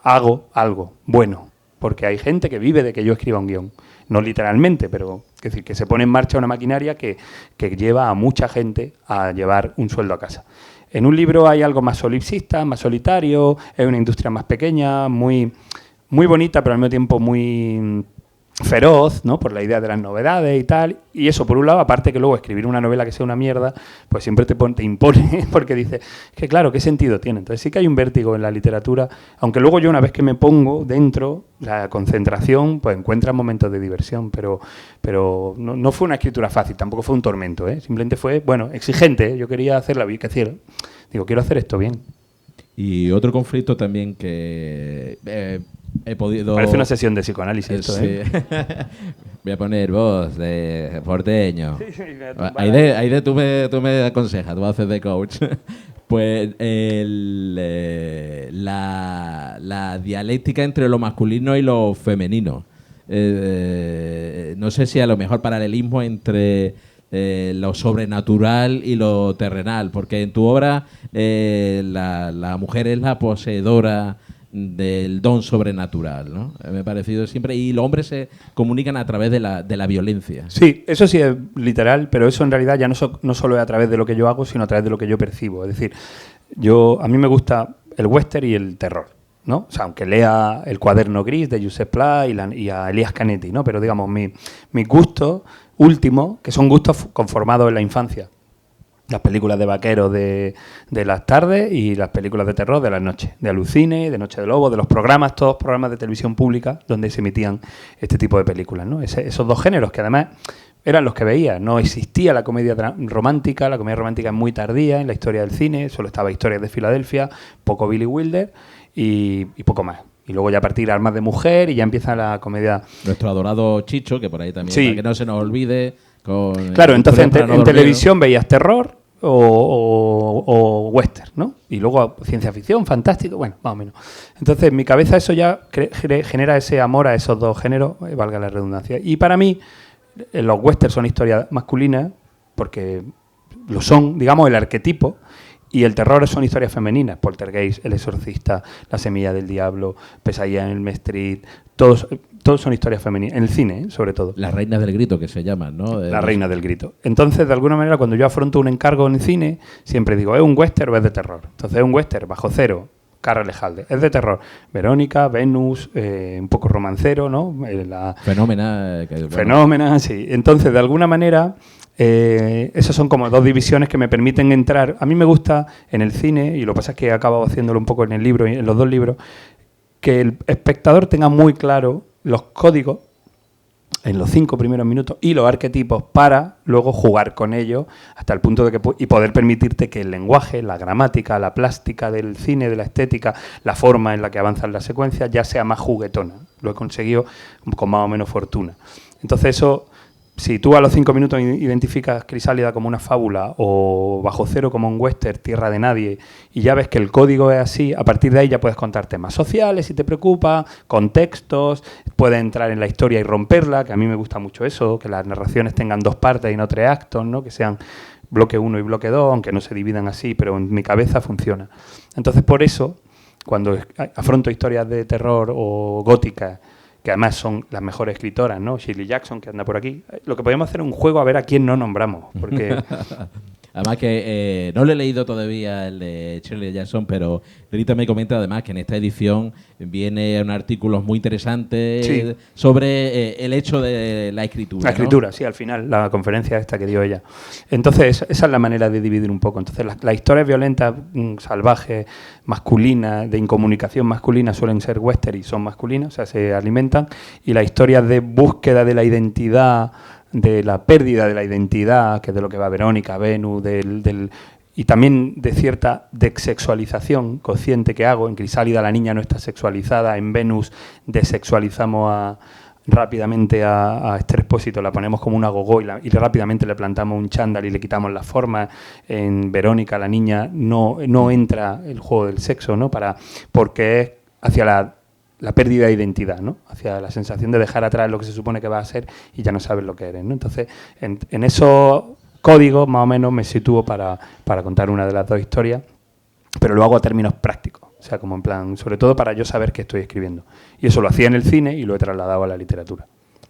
hago algo bueno, porque hay gente que vive de que yo escriba un guión. No literalmente, pero es decir, que se pone en marcha una maquinaria que lleva a mucha gente a llevar un sueldo a casa. En un libro hay algo más solipsista, más solitario, es una industria más pequeña, muy, muy bonita, pero al mismo tiempo muy feroz, ¿no? Por la idea de las novedades y tal, y eso por un lado, aparte que luego escribir una novela que sea una mierda, pues siempre te impone, porque dices, que claro, ¿qué sentido tiene? Entonces sí que hay un vértigo en la literatura, aunque luego yo una vez que me pongo dentro, la concentración, pues encuentra momentos de diversión, pero no fue una escritura fácil, tampoco fue un tormento, ¿eh? Simplemente fue, bueno, exigente, ¿eh? Yo quería hacerla bien, quiero hacer esto bien. Y otro conflicto también que he podido... Parece una sesión de psicoanálisis esto, ¿eh? Sí. Voy a poner voz de porteño. Sí, Aide, tú me aconsejas, tú haces de coach. Pues la dialéctica entre lo masculino y lo femenino. no sé si a lo mejor paralelismo entre lo sobrenatural y lo terrenal, porque en tu obra la mujer es la poseedora del don sobrenatural, ¿no? Me ha parecido siempre, y los hombres se comunican a través de la violencia. Sí, eso sí es literal, pero eso en realidad ya no solo es a través de lo que yo hago, sino a través de lo que yo percibo. Es decir, a mí me gusta el western y el terror, ¿no? O sea, aunque lea El cuaderno gris de Josep Pla y a Elias Canetti, ¿no? Pero digamos, mis gustos últimos, que son gustos conformados en la infancia. Las películas de vaqueros de las tardes y las películas de terror de las noches, de Alucine, de Noche de Lobo, de los programas, todos programas de televisión pública donde se emitían este tipo de películas, ¿no? Esos dos géneros que además eran los que veía. No existía la comedia romántica es muy tardía en la historia del cine, solo estaba Historias de Filadelfia, poco Billy Wilder y poco más. Y luego ya a partir de Armas de Mujer y ya empieza la comedia. Nuestro adorado Chicho, que por ahí también, sí, para que no se nos olvide. Claro, entonces en televisión veías terror o western, ¿no? Y luego ciencia ficción, fantástico, bueno, más o menos. Entonces en mi cabeza eso ya genera ese amor a esos dos géneros, valga la redundancia. Y para mí los westerns son historias masculinas, porque lo son, digamos, el arquetipo, y el terror son historias femeninas, Poltergeist, El exorcista, La semilla del diablo, Pesadilla en Elm Street, todos son historias femeninas, en el cine, sobre todo. Las reinas del grito, que se llaman, ¿no? Las reinas del grito. Entonces, de alguna manera, cuando yo afronto un encargo en el cine, siempre digo, ¿es un western o es de terror? Entonces, es un western, Bajo Cero, Carra Lejalde. Es de terror. Verónica, Venus, un poco romancero, ¿no? Fenómena. Fenómena, sí. Entonces, de alguna manera, esas son como dos divisiones que me permiten entrar. A mí me gusta en el cine, y lo que pasa es que he acabado haciéndolo un poco en el libro, en los dos libros, que el espectador tenga muy claro los códigos en los 5 primeros minutos y los arquetipos para luego jugar con ellos hasta el punto de que y poder permitirte que el lenguaje, la gramática, la plástica del cine, de la estética, la forma en la que avanzan las secuencias ya sea más juguetona. Lo he conseguido con más o menos fortuna. Entonces eso, si tú a los 5 minutos identificas Crisálida como una fábula o Bajo Cero como un western, Tierra de Nadie, y ya ves que el código es así, a partir de ahí ya puedes contar temas sociales si te preocupa, contextos, puedes entrar en la historia y romperla, que a mí me gusta mucho eso, que las narraciones tengan 2 partes y no 3 actos, ¿no? Que sean bloque 1 y bloque 2, aunque no se dividan así, pero en mi cabeza funciona. Entonces, por eso, cuando afronto historias de terror o góticas, que además son las mejores escritoras, ¿no? Shirley Jackson, que anda por aquí. Lo que podemos hacer es un juego a ver a quién no nombramos, porque... Además que no lo he leído todavía el de Shirley Jackson, pero Rita me comenta además que en esta edición viene un artículo muy interesante sí, sobre el hecho de la escritura. La escritura, ¿no? Sí, al final, la conferencia esta que dio ella. Entonces, esa es la manera de dividir un poco. Entonces, las historias violentas, salvajes, masculinas, de incomunicación masculina, suelen ser western y son masculinas, o sea, se alimentan. Y las historias de búsqueda de la identidad, de la pérdida de la identidad, que es de lo que va Verónica, Venus, y también de cierta desexualización consciente que hago. En Crisálida la niña no está sexualizada, en Venus desexualizamos rápidamente a Esther Expósito, la ponemos como una gogó y rápidamente le plantamos un chándal y le quitamos la forma. En Verónica la niña no entra el juego del sexo, ¿no? Porque es hacia la pérdida de identidad, ¿no? Hacia la sensación de dejar atrás lo que se supone que va a ser y ya no sabes lo que eres, ¿no? Entonces, en esos códigos más o menos me sitúo para contar una de las dos historias, pero lo hago a términos prácticos, o sea, como en plan, sobre todo para yo saber qué estoy escribiendo. Y eso lo hacía en el cine y lo he trasladado a la literatura.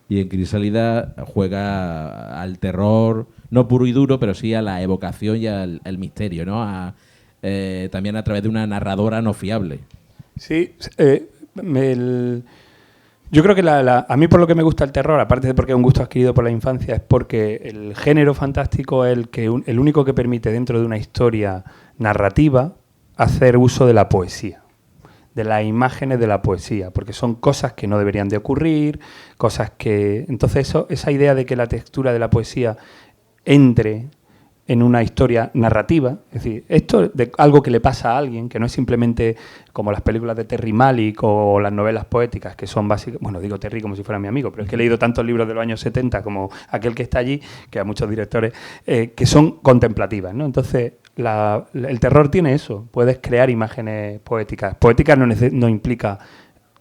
Y en Crisálida juega al terror, no puro y duro, pero sí a la evocación y al misterio, ¿no? También a través de una narradora no fiable. Sí, yo creo que a mí por lo que me gusta el terror, aparte de porque es un gusto adquirido por la infancia, es porque el género fantástico es el único que permite dentro de una historia narrativa hacer uso de la poesía, de las imágenes de la poesía, porque son cosas que no deberían de ocurrir, cosas que... Entonces esa idea de que la textura de la poesía entre en una historia narrativa, es decir, esto de algo que le pasa a alguien, que no es simplemente como las películas de Terry Malick o las novelas poéticas, que son básicas, bueno, digo Terry como si fuera mi amigo, pero es que he leído tantos libros de los años 70 como Aquel que está allí, que a muchos directores, que son contemplativas, ¿no? Entonces, el terror tiene eso, puedes crear imágenes poéticas. Poética no implica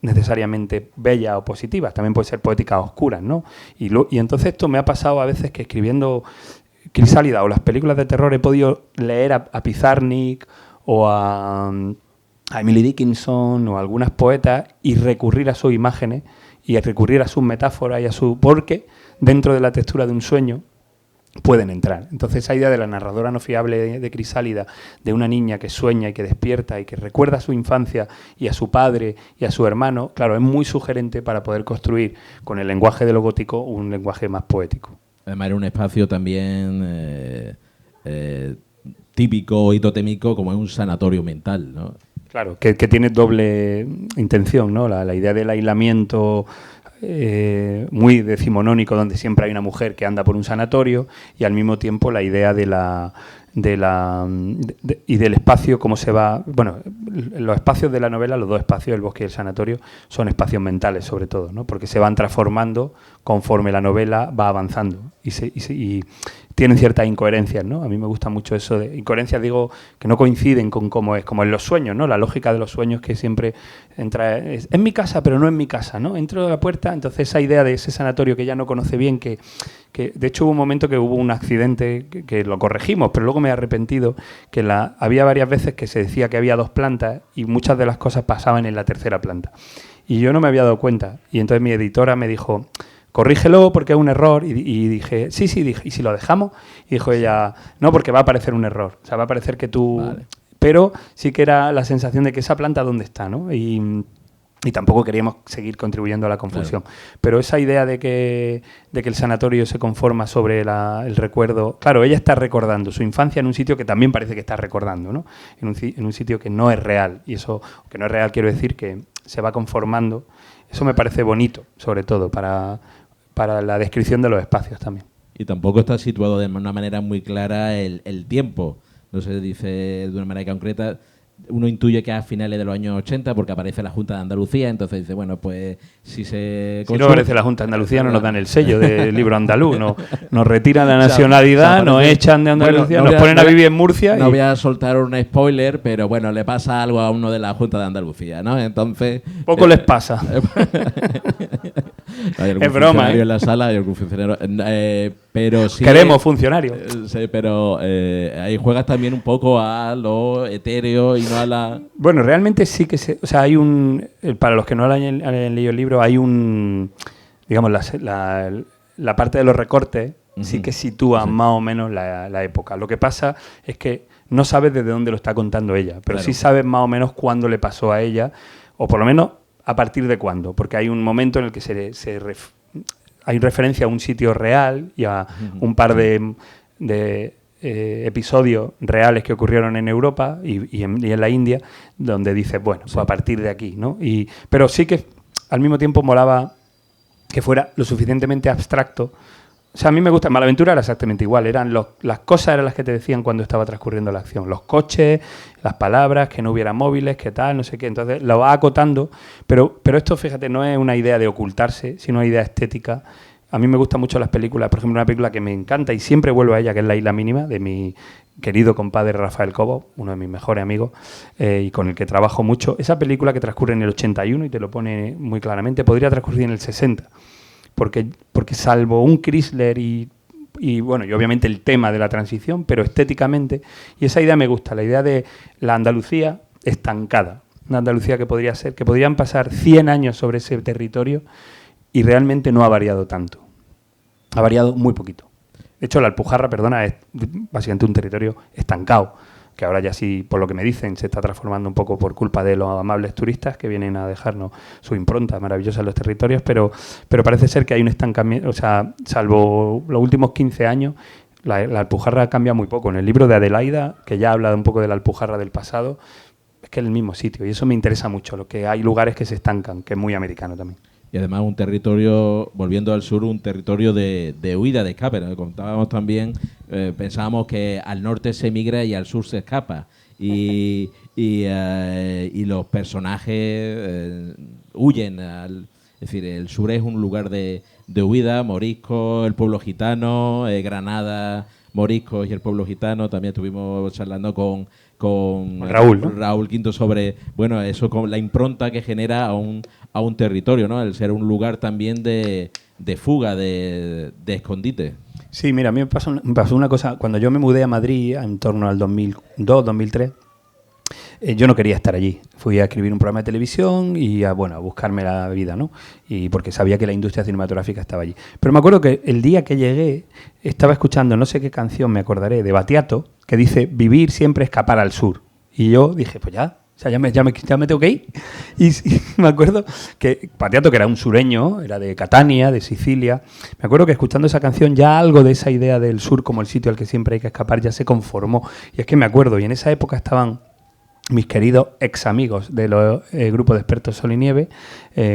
necesariamente bellas o positivas, también pueden ser poéticas oscuras, ¿no? Y entonces esto me ha pasado a veces que escribiendo Crisálida o las películas de terror he podido leer a Pizarnik o a Emily Dickinson o a algunas poetas y recurrir a sus imágenes y a recurrir a sus metáforas porque dentro de la textura de un sueño pueden entrar. Entonces esa idea de la narradora no fiable de Crisálida, de una niña que sueña y que despierta y que recuerda a su infancia y a su padre y a su hermano, claro, es muy sugerente para poder construir con el lenguaje de lo gótico un lenguaje más poético. Además era un espacio también típico y totémico como es un sanatorio mental, ¿no? Claro, que tiene doble intención, ¿no? La idea del aislamiento muy decimonónico, donde siempre hay una mujer que anda por un sanatorio, y al mismo tiempo la idea y del espacio, cómo se va... Bueno, los espacios de la novela, los dos espacios, el bosque y el sanatorio, son espacios mentales sobre todo, ¿no? Porque se van transformando conforme la novela va avanzando y tienen ciertas incoherencias, ¿no? A mí me gusta mucho eso de incoherencias, digo, que no coinciden con cómo es, como en los sueños, ¿no? La lógica de los sueños que siempre entra, es mi casa, pero no es mi casa, ¿no? Entro de la puerta, entonces esa idea de ese sanatorio que ella no conoce bien, que de hecho hubo un momento que hubo un accidente que lo corregimos, pero luego me he arrepentido, que había varias veces que se decía que había 2 plantas y muchas de las cosas pasaban en la tercera planta. Y yo no me había dado cuenta. Y entonces mi editora me dijo, corrígelo porque es un error. Y dije, sí, dije, ¿y si lo dejamos? Y dijo ella, no, porque va a aparecer un error. O sea, va a parecer que tú... Vale. Pero sí que era la sensación de que esa planta, ¿dónde está? ¿No? Y tampoco queríamos seguir contribuyendo a la confusión. Claro. Pero esa idea de que el sanatorio se conforma sobre el recuerdo... Claro, ella está recordando su infancia en un sitio que también parece que está recordando, ¿no? En un sitio que no es real. Y eso, que no es real, quiero decir que se va conformando. Eso me parece bonito, sobre todo, para la descripción de los espacios también. Y tampoco está situado de una manera muy clara el tiempo. No se dice de una manera concreta. Uno intuye que es a finales de los años 80 porque aparece la Junta de Andalucía, entonces dice, bueno, pues si no aparece la Junta de Andalucía no nos dan el sello del libro andaluz, nos retiran la nacionalidad, nos echan de Andalucía, nos ponen a vivir en Murcia. No voy a soltar un spoiler, pero bueno, le pasa algo a uno de la Junta de Andalucía, ¿no? Entonces... Poco les pasa. Hay algún funcionario en la sala, hay algún funcionario... pero sí... Queremos funcionarios. Sí, pero ahí juegas también un poco a lo etéreo y no a la... Bueno, realmente sí que o sea, hay para los que no hayan leído el libro, hay digamos, la parte de los recortes sí que sitúa más o menos la época. Lo que pasa es que no sabes desde dónde lo está contando ella, pero sí sabes más o menos cuándo le pasó a ella, o por lo menos a partir de cuándo, porque hay un momento en el que hay referencia a un sitio real y a un par de episodios reales que ocurrieron en Europa y en la India, donde dices, bueno, pues a partir de aquí, ¿no? Pero sí que al mismo tiempo molaba que fuera lo suficientemente abstracto. O sea, a mí me gusta, Malaventura era exactamente igual, las cosas eran las que te decían cuando estaba transcurriendo la acción, los coches, las palabras, que no hubiera móviles, que tal, no sé qué, entonces lo va acotando, pero esto, fíjate, no es una idea de ocultarse, sino una idea estética. A mí me gustan mucho las películas, por ejemplo, una película que me encanta y siempre vuelvo a ella, que es La Isla Mínima, de mi querido compadre Rafael Cobo, uno de mis mejores amigos, y con el que trabajo mucho. Esa película que transcurre en el 81, y te lo pone muy claramente, podría transcurrir en el 60, porque salvo un Chrysler y bueno, y obviamente el tema de la transición, pero estéticamente, y esa idea me gusta, la idea de la Andalucía estancada, una Andalucía que podrían pasar 100 años sobre ese territorio y realmente no ha variado tanto. Ha variado muy poquito. De hecho, la Alpujarra, es básicamente un territorio estancado, que ahora ya sí, por lo que me dicen, se está transformando un poco por culpa de los amables turistas que vienen a dejarnos su impronta maravillosa en los territorios, pero parece ser que hay un estancamiento, o sea, salvo los últimos 15 años, la Alpujarra cambia muy poco. En el libro de Adelaida, que ya habla un poco de la Alpujarra del pasado, es que es el mismo sitio, y eso me interesa mucho, lo que hay lugares que se estancan, que es muy americano también. Y además un territorio, volviendo al sur, un territorio de huida, de escape. ¿No? Contábamos también, pensábamos que al norte se migra y al sur se escapa. Y los personajes huyen. Es decir, el sur es un lugar de huida, Morisco, el pueblo gitano, Granada, moriscos y el pueblo gitano. También estuvimos charlando con Raúl, ¿no? Raúl Quinto sobre, bueno, eso con la impronta que genera a un territorio, ¿no? El ser un lugar también de fuga, de escondite. Sí, mira, a mí me pasó una cosa. Cuando yo me mudé a Madrid en torno al 2002, 2003, yo no quería estar allí. Fui a escribir un programa de televisión y a buscarme la vida, ¿no? Y porque sabía que la industria cinematográfica estaba allí. Pero me acuerdo que el día que llegué estaba escuchando, no sé qué canción me acordaré, de Battiato, que dice: vivir siempre escapar al sur. Y yo dije, pues ya. O sea, ya me tengo que ir. Y me acuerdo que Battiato, que era un sureño, era de Catania, de Sicilia, me acuerdo que escuchando esa canción ya algo de esa idea del sur como el sitio al que siempre hay que escapar ya se conformó. Y es que me acuerdo, y en esa época estaban mis queridos ex amigos de los grupos de expertos Sol y Nieve,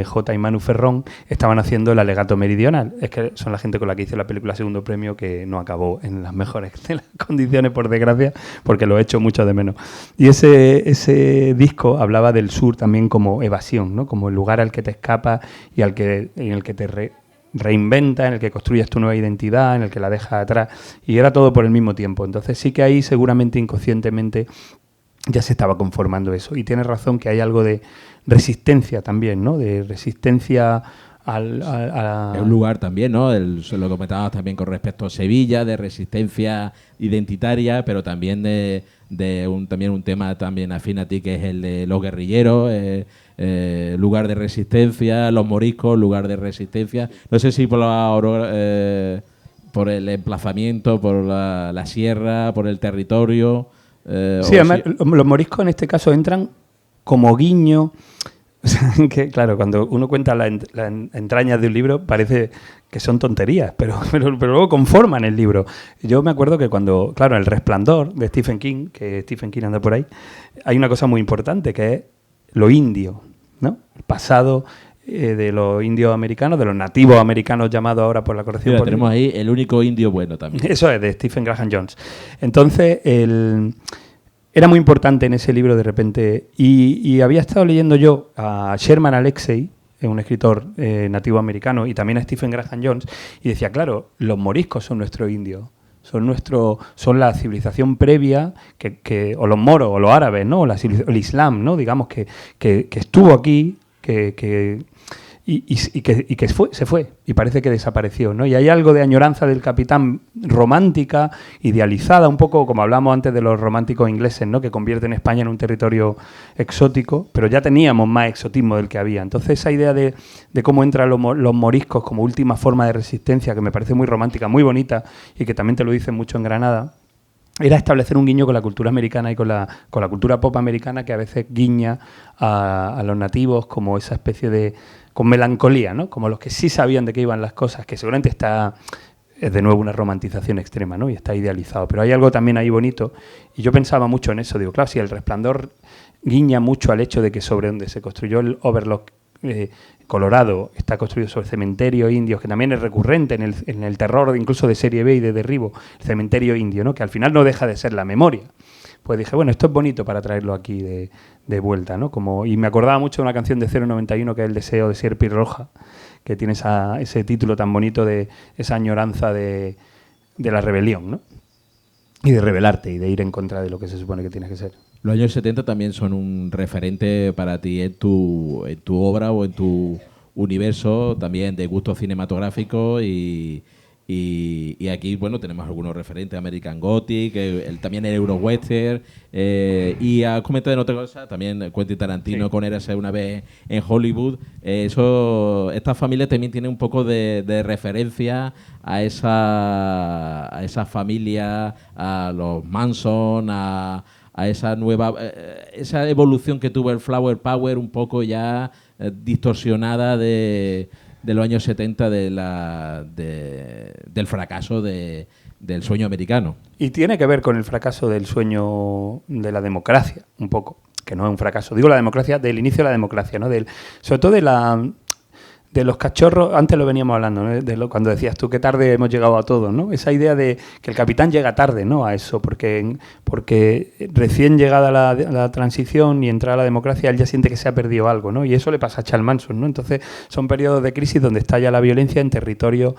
J y Manu Ferrón, estaban haciendo el Alegato Meridional. Es que son la gente con la que hice la película Segundo Premio, que no acabó en las mejores de las condiciones, por desgracia, porque lo he hecho mucho de menos. Y ese disco hablaba del sur también como evasión, ¿no? Como el lugar al que te escapas y en el que te reinventa, en el que construyes tu nueva identidad, en el que la dejas atrás. Y era todo por el mismo tiempo. Entonces sí que ahí seguramente inconscientemente ya se estaba conformando eso. Y tienes razón que hay algo de resistencia también, ¿no? De resistencia Es un lugar también, ¿no? Lo comentábamos también con respecto a Sevilla, de resistencia identitaria, pero también también un tema también afín a ti, que es el de los guerrilleros, lugar de resistencia, los moriscos, lugar de resistencia. No sé si por el emplazamiento, por la sierra, por el territorio. Sí, además, los moriscos en este caso entran como guiño. O sea, que claro, cuando uno cuenta las entrañas de un libro parece que son tonterías, pero luego conforman el libro. Yo me acuerdo que cuando, claro, El Resplandor de Stephen King, que Stephen King anda por ahí, hay una cosa muy importante que es lo indio, ¿no? El pasado de los indios americanos, de los nativos americanos llamados ahora por la corrección. Mira, tenemos ahí el único indio bueno también. Eso es, de Stephen Graham Jones. Entonces, era muy importante en ese libro de repente. Y había estado leyendo yo a Sherman Alexie, un escritor nativo americano, y también a Stephen Graham Jones, y decía, claro, los moriscos son nuestros indios. Son la civilización previa, o los moros, o los árabes, ¿no? O el Islam, ¿no? Digamos, que estuvo aquí, y que se fue y parece que desapareció, ¿no? Y hay algo de añoranza del capitán romántica, idealizada, un poco como hablamos antes de los románticos ingleses, ¿no? Que convierten España en un territorio exótico, pero ya teníamos más exotismo del que había. Entonces esa idea de cómo entran los moriscos como última forma de resistencia, que me parece muy romántica, muy bonita, y que también te lo dicen mucho en Granada, era establecer un guiño con la cultura americana y con la cultura pop americana, que a veces guiña a los nativos como esa especie con melancolía, ¿no? Como los que sí sabían de qué iban las cosas, que seguramente es de nuevo una romantización extrema, ¿no? Y está idealizado. Pero hay algo también ahí bonito, y yo pensaba mucho en eso. Digo, claro, si El Resplandor guiña mucho al hecho de que sobre donde se construyó el Overlook Colorado está construido sobre cementerios indios, que también es recurrente en el terror incluso de serie B y de derribo, el cementerio indio, ¿no? Que al final no deja de ser la memoria. Pues dije, bueno, esto es bonito para traerlo aquí de vuelta, ¿no? Y me acordaba mucho de una canción de 091, que es El deseo de Sierpe y Roja, que tiene ese título tan bonito de esa añoranza de la rebelión, ¿no? Y de rebelarte y de ir en contra de lo que se supone que tienes que ser. Los años 70 también son un referente para ti en tu obra o en tu universo también de gusto cinematográfico y aquí, bueno, tenemos algunos referentes, American Gothic, también el Euro-Western, y has comentado en otra cosa, también Quentin Tarantino, sí, con Érase una vez en Hollywood. Estas familias también tienen un poco de referencia a esa familia, a los Manson, a esa nueva, esa evolución que tuvo el Flower Power, un poco ya distorsionada de los años 70 del fracaso del sueño americano. Y tiene que ver con el fracaso del sueño de la democracia, un poco, que no es un fracaso. Digo la democracia, del inicio de la democracia, ¿no? Sobre todo de los cachorros, antes lo veníamos hablando, ¿no? Cuando decías tú qué tarde hemos llegado a todo, ¿no? Esa idea de que el capitán llega tarde, ¿no? A eso, porque recién llegada la transición y entrada la democracia, él ya siente que se ha perdido algo, ¿no? Y eso le pasa a Charles Manson, ¿no? Entonces son periodos de crisis donde estalla la violencia en territorios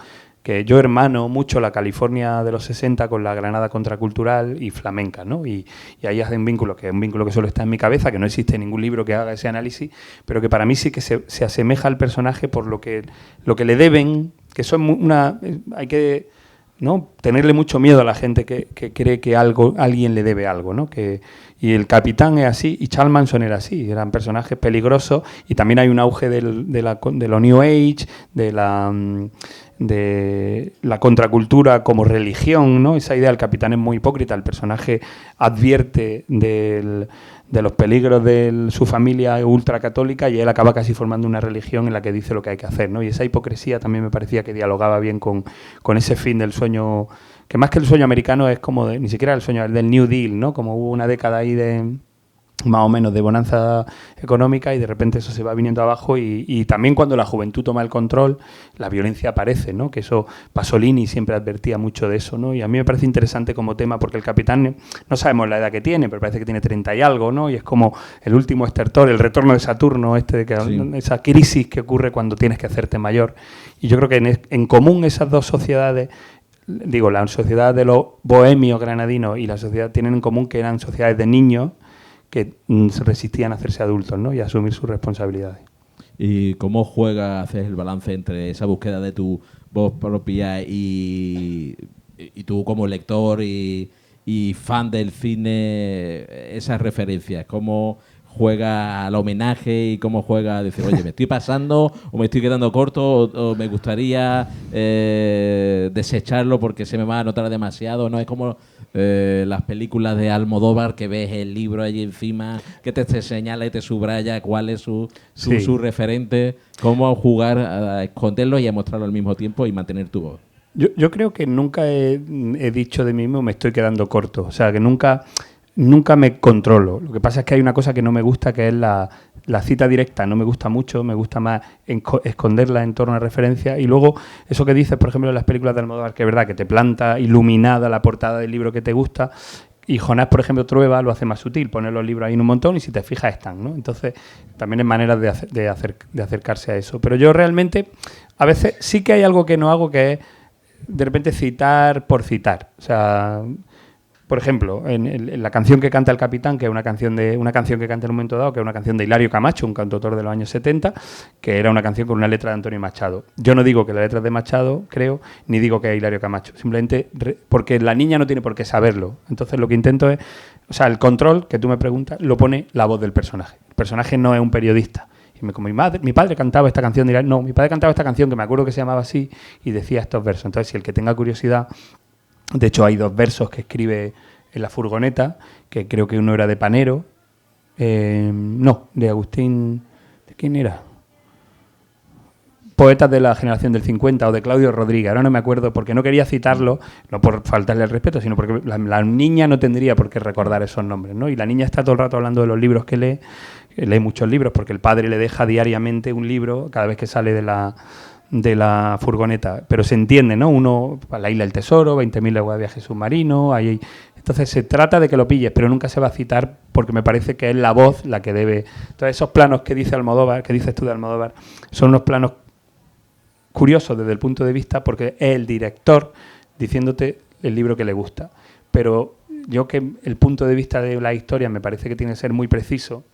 que yo hermano mucho la California de los 60 con la Granada contracultural y flamenca, ¿no? Y ahí hace un vínculo, que es un vínculo que solo está en mi cabeza, que no existe ningún libro que haga ese análisis, pero que para mí sí que se asemeja al personaje por lo que le deben, que eso es hay que, ¿no?, tenerle mucho miedo a la gente que cree que alguien le debe algo, ¿no? Y el capitán es así, y Charles Manson era así, eran personajes peligrosos, y también hay un auge de lo New Age, de la contracultura como religión, ¿no? Esa idea del capitán es muy hipócrita, el personaje advierte de los peligros de su familia ultracatólica y él acaba casi formando una religión en la que dice lo que hay que hacer, ¿no? Y esa hipocresía también me parecía que dialogaba bien con ese fin del sueño, que más que el sueño americano es como ni siquiera el sueño del New Deal, ¿no? Como hubo una década ahí de más o menos de bonanza económica y de repente eso se va viniendo abajo y también cuando la juventud toma el control, la violencia aparece, ¿no? Que eso Pasolini siempre advertía mucho de eso, ¿no? Y a mí me parece interesante como tema porque el capitán, no sabemos la edad que tiene, pero parece que tiene 30 y algo, ¿no? Y es como el último estertor, el retorno de Saturno, esa crisis que ocurre cuando tienes que hacerte mayor. Y yo creo que en común esas dos sociedades, digo, la sociedad de los bohemios granadinos y la sociedad tienen en común que eran sociedades de niños que se resistían a hacerse adultos, ¿no? Y a asumir sus responsabilidades. ¿Y cómo haces el balance entre esa búsqueda de tu voz propia y tú como lector y fan del cine, esas referencias? ¿Cómo juega al homenaje y cómo juega a decir, oye, me estoy pasando o me estoy quedando corto o me gustaría desecharlo porque se me va a notar demasiado? ¿No? Es como las películas de Almodóvar que ves el libro allí encima, que te señala y te subraya cuál es su referente. ¿Cómo jugar a esconderlo y a mostrarlo al mismo tiempo y mantener tu voz? Yo creo que nunca he dicho de mí mismo me estoy quedando corto. O sea, que nunca me controlo. Lo que pasa es que hay una cosa que no me gusta, que es la cita directa. No me gusta mucho, me gusta más esconderla en torno a referencia. Y luego, eso que dices, por ejemplo, en las películas de Almodóvar, que es verdad que te planta iluminada la portada del libro que te gusta. Y Jonás, por ejemplo, Trueba lo hace más sutil, pone los libros ahí en un montón y si te fijas están, ¿no? Entonces, también es maneras de acercarse a eso. Pero yo realmente, a veces sí que hay algo que no hago, que es de repente citar por citar. O sea, por ejemplo, en la canción que canta el capitán, que es una canción que canta en un momento dado, que es una canción de Hilario Camacho, un cantautor de los años 70, que era una canción con una letra de Antonio Machado. Yo no digo que la letra es de Machado, creo, ni digo que es Hilario Camacho, simplemente porque la niña no tiene por qué saberlo. Entonces lo que intento es, o sea, el control que tú me preguntas lo pone la voz del personaje. El personaje no es un periodista. Y como mi padre cantaba esta canción, dirá, no, mi padre cantaba esta canción que me acuerdo que se llamaba así y decía estos versos. Entonces, si el que tenga curiosidad, de hecho hay 2 versos que escribe en La furgoneta, que creo que uno era de Panero, de Agustín, ¿de quién era? Poetas de la generación del 50 o de Claudio Rodríguez, ahora no me acuerdo porque no quería citarlo, no por faltarle el respeto, sino porque la niña no tendría por qué recordar esos nombres, ¿no? Y la niña está todo el rato hablando de los libros que lee muchos libros porque el padre le deja diariamente un libro cada vez que sale de la furgoneta, pero se entiende, ¿no? Uno, La isla del tesoro, 20.000 leguas de viaje submarino, ahí. Entonces se trata de que lo pilles, pero nunca se va a citar porque me parece que es la voz la que debe. Entonces esos planos que dice Almodóvar, que dices tú de Almodóvar, son unos planos curiosos desde el punto de vista porque es el director diciéndote el libro que le gusta. Pero yo que el punto de vista de la historia me parece que tiene que ser muy preciso.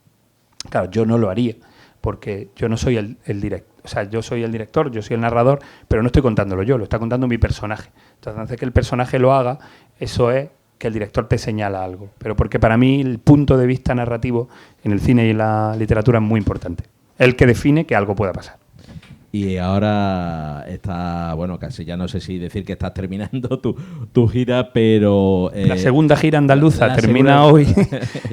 Claro, yo no lo haría porque yo no soy el director. O sea, yo soy el director, yo soy el narrador, pero no estoy contándolo yo, lo está contando mi personaje. Entonces, hace que el personaje lo haga, eso es que el director te señala algo. Pero porque para mí el punto de vista narrativo en el cine y en la literatura es muy importante. El que define que algo pueda pasar. Y ahora está, bueno, casi ya no sé si decir que estás terminando tu gira, pero... la segunda gira andaluza termina hoy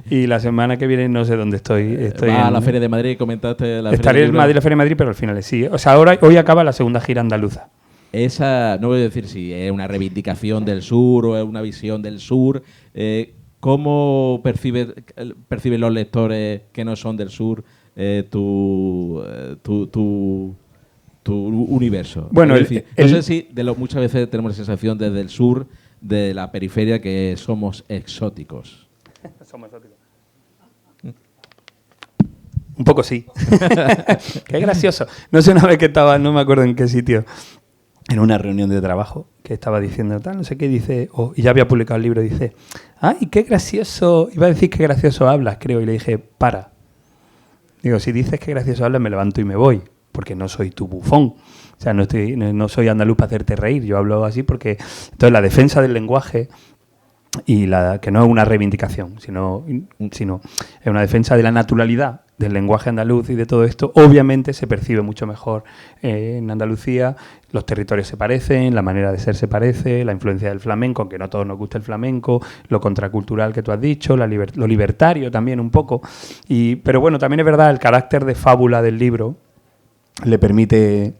y la semana que viene no sé dónde estoy. A la Feria de Madrid, comentaste la Estaré en Madrid, la Feria de Madrid, pero al final sí. O sea, hoy acaba la segunda gira andaluza. Esa, no voy a decir si es una reivindicación del sur o es una visión del sur. ¿Cómo perciben los lectores que no son del sur tu universo? Bueno, es decir, no sé si muchas veces tenemos la sensación desde el sur, de la periferia, que somos exóticos. Somos exóticos. Un poco sí. Qué gracioso. No sé, una vez que estaba, no me acuerdo en qué sitio, en una reunión de trabajo que estaba diciendo tal, no sé qué, dice, y ya había publicado el libro, dice, ¡ay, qué gracioso! Iba a decir qué gracioso hablas, creo, y le dije, para. Digo, si dices qué gracioso hablas, me levanto y me voy, porque no soy tu bufón. O sea, no soy andaluz para hacerte reír, yo hablo así porque... Entonces, la defensa del lenguaje, que no es una reivindicación, sino es una defensa de la naturalidad del lenguaje andaluz y de todo esto, obviamente se percibe mucho mejor en Andalucía. Los territorios se parecen, la manera de ser se parece, la influencia del flamenco, aunque no a todos nos gusta el flamenco, lo contracultural que tú has dicho, lo libertario también un poco. Pero bueno, también es verdad, el carácter de fábula del libro le permite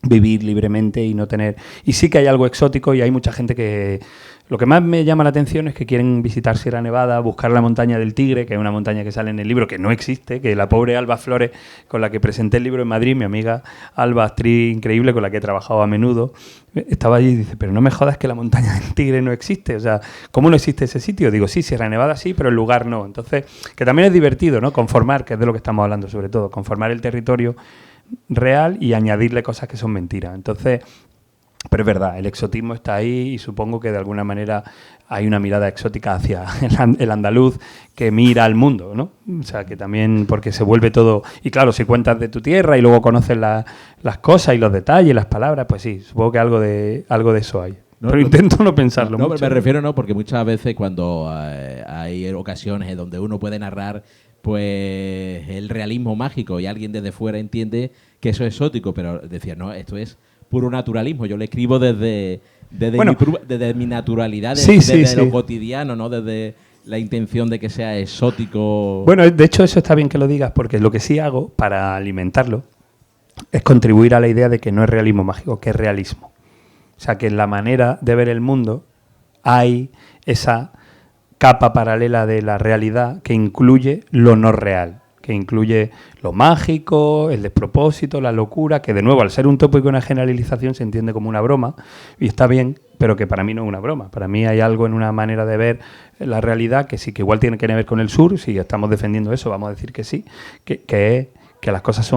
vivir libremente y no tener... Y sí que hay algo exótico y hay mucha gente que... Lo que más me llama la atención es que quieren visitar Sierra Nevada, buscar la montaña del Tigre, que es una montaña que sale en el libro, que no existe, que la pobre Alba Flores, con la que presenté el libro en Madrid, mi amiga Alba, actriz increíble, con la que he trabajado a menudo, estaba allí y dice, pero no me jodas que la montaña del Tigre no existe. O sea, ¿cómo no existe ese sitio? Digo, sí, Sierra Nevada sí, pero el lugar no. Entonces, que también es divertido, ¿no? Conformar, que es de lo que estamos hablando sobre todo, conformar el territorio real y añadirle cosas que son mentiras. Entonces... Pero es verdad, el exotismo está ahí y supongo que de alguna manera hay una mirada exótica hacia el andaluz que mira al mundo, ¿no? O sea, que también, porque se vuelve todo... Y claro, si cuentas de tu tierra y luego conoces las cosas y los detalles y las palabras, pues sí, supongo que algo de eso hay. Pero intento no pensarlo mucho. No, me refiero no, porque muchas veces cuando hay ocasiones donde uno puede narrar pues el realismo mágico y alguien desde fuera entiende que eso es exótico, pero decía, no, esto es... puro naturalismo. Yo le escribo desde mi naturalidad, desde lo cotidiano, ¿no? Desde la intención de que sea exótico. Bueno, de hecho eso está bien que lo digas, porque lo que sí hago para alimentarlo es contribuir a la idea de que no es realismo mágico, que es realismo. O sea, que en la manera de ver el mundo hay esa capa paralela de la realidad que incluye lo no real, que incluye lo mágico, el despropósito, la locura, que de nuevo, al ser un tópico y una generalización, se entiende como una broma, y está bien, pero que para mí no es una broma. Para mí hay algo en una manera de ver la realidad que sí, que igual tiene que ver con el sur, si estamos defendiendo eso, vamos a decir que sí, que las cosas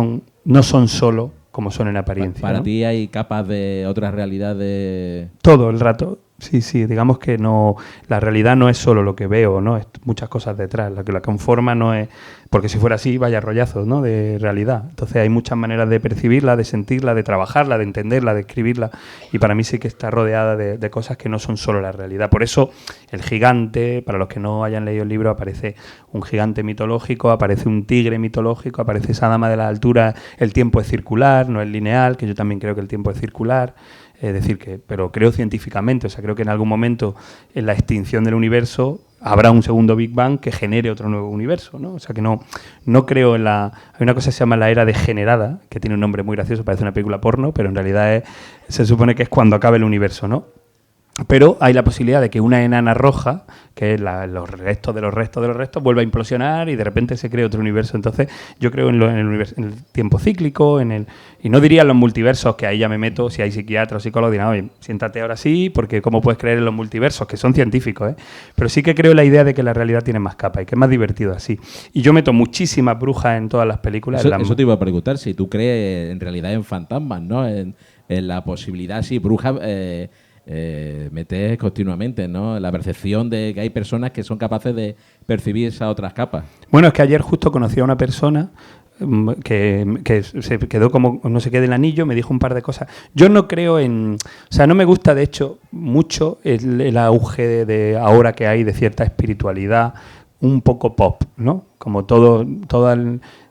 no son solo como son en apariencia. Para ¿no? ti hay capas de otras realidades. Todo el rato. Sí, digamos que no, la realidad no es solo lo que veo, ¿no? Es muchas cosas detrás, la que la conforma no es, porque si fuera así, vaya rollazos, ¿no? De realidad. Entonces hay muchas maneras de percibirla, de sentirla, de trabajarla, de entenderla, de escribirla, y para mí sí que está rodeada de cosas que no son solo la realidad. Por eso el gigante, para los que no hayan leído el libro, aparece un gigante mitológico, aparece un tigre mitológico, aparece esa dama de la altura, el tiempo es circular, no es lineal, que yo también creo que el tiempo es circular. Es decir, pero creo científicamente, o sea, creo que en algún momento en la extinción del universo habrá un segundo Big Bang que genere otro nuevo universo, ¿no? O sea, que no creo en la... Hay una cosa que se llama la era degenerada, que tiene un nombre muy gracioso, parece una película porno, pero en realidad se supone que es cuando acabe el universo, ¿no? Pero hay la posibilidad de que una enana roja, que es los restos de los restos de los restos, vuelva a implosionar y de repente se cree otro universo. Entonces, yo creo en el tiempo cíclico, y no diría en los multiversos, que ahí ya me meto, si hay psiquiatras o psicólogos, dirán, oye, siéntate ahora sí, porque ¿cómo puedes creer en los multiversos? Que son científicos, ¿eh? Pero sí que creo en la idea de que la realidad tiene más capas y que es más divertido así. Y yo meto muchísimas brujas en todas las películas. Eso te iba a preguntar, si tú crees en realidad en fantasmas, ¿no? En la posibilidad, sí, brujas... metes continuamente, ¿no? La percepción de que hay personas que son capaces de percibir esas otras capas. Bueno, es que ayer justo conocí a una persona que se quedó como no sé qué del anillo, me dijo un par de cosas. Yo no creo en... O sea, no me gusta, de hecho, mucho el auge de ahora que hay de cierta espiritualidad un poco pop, ¿no? Como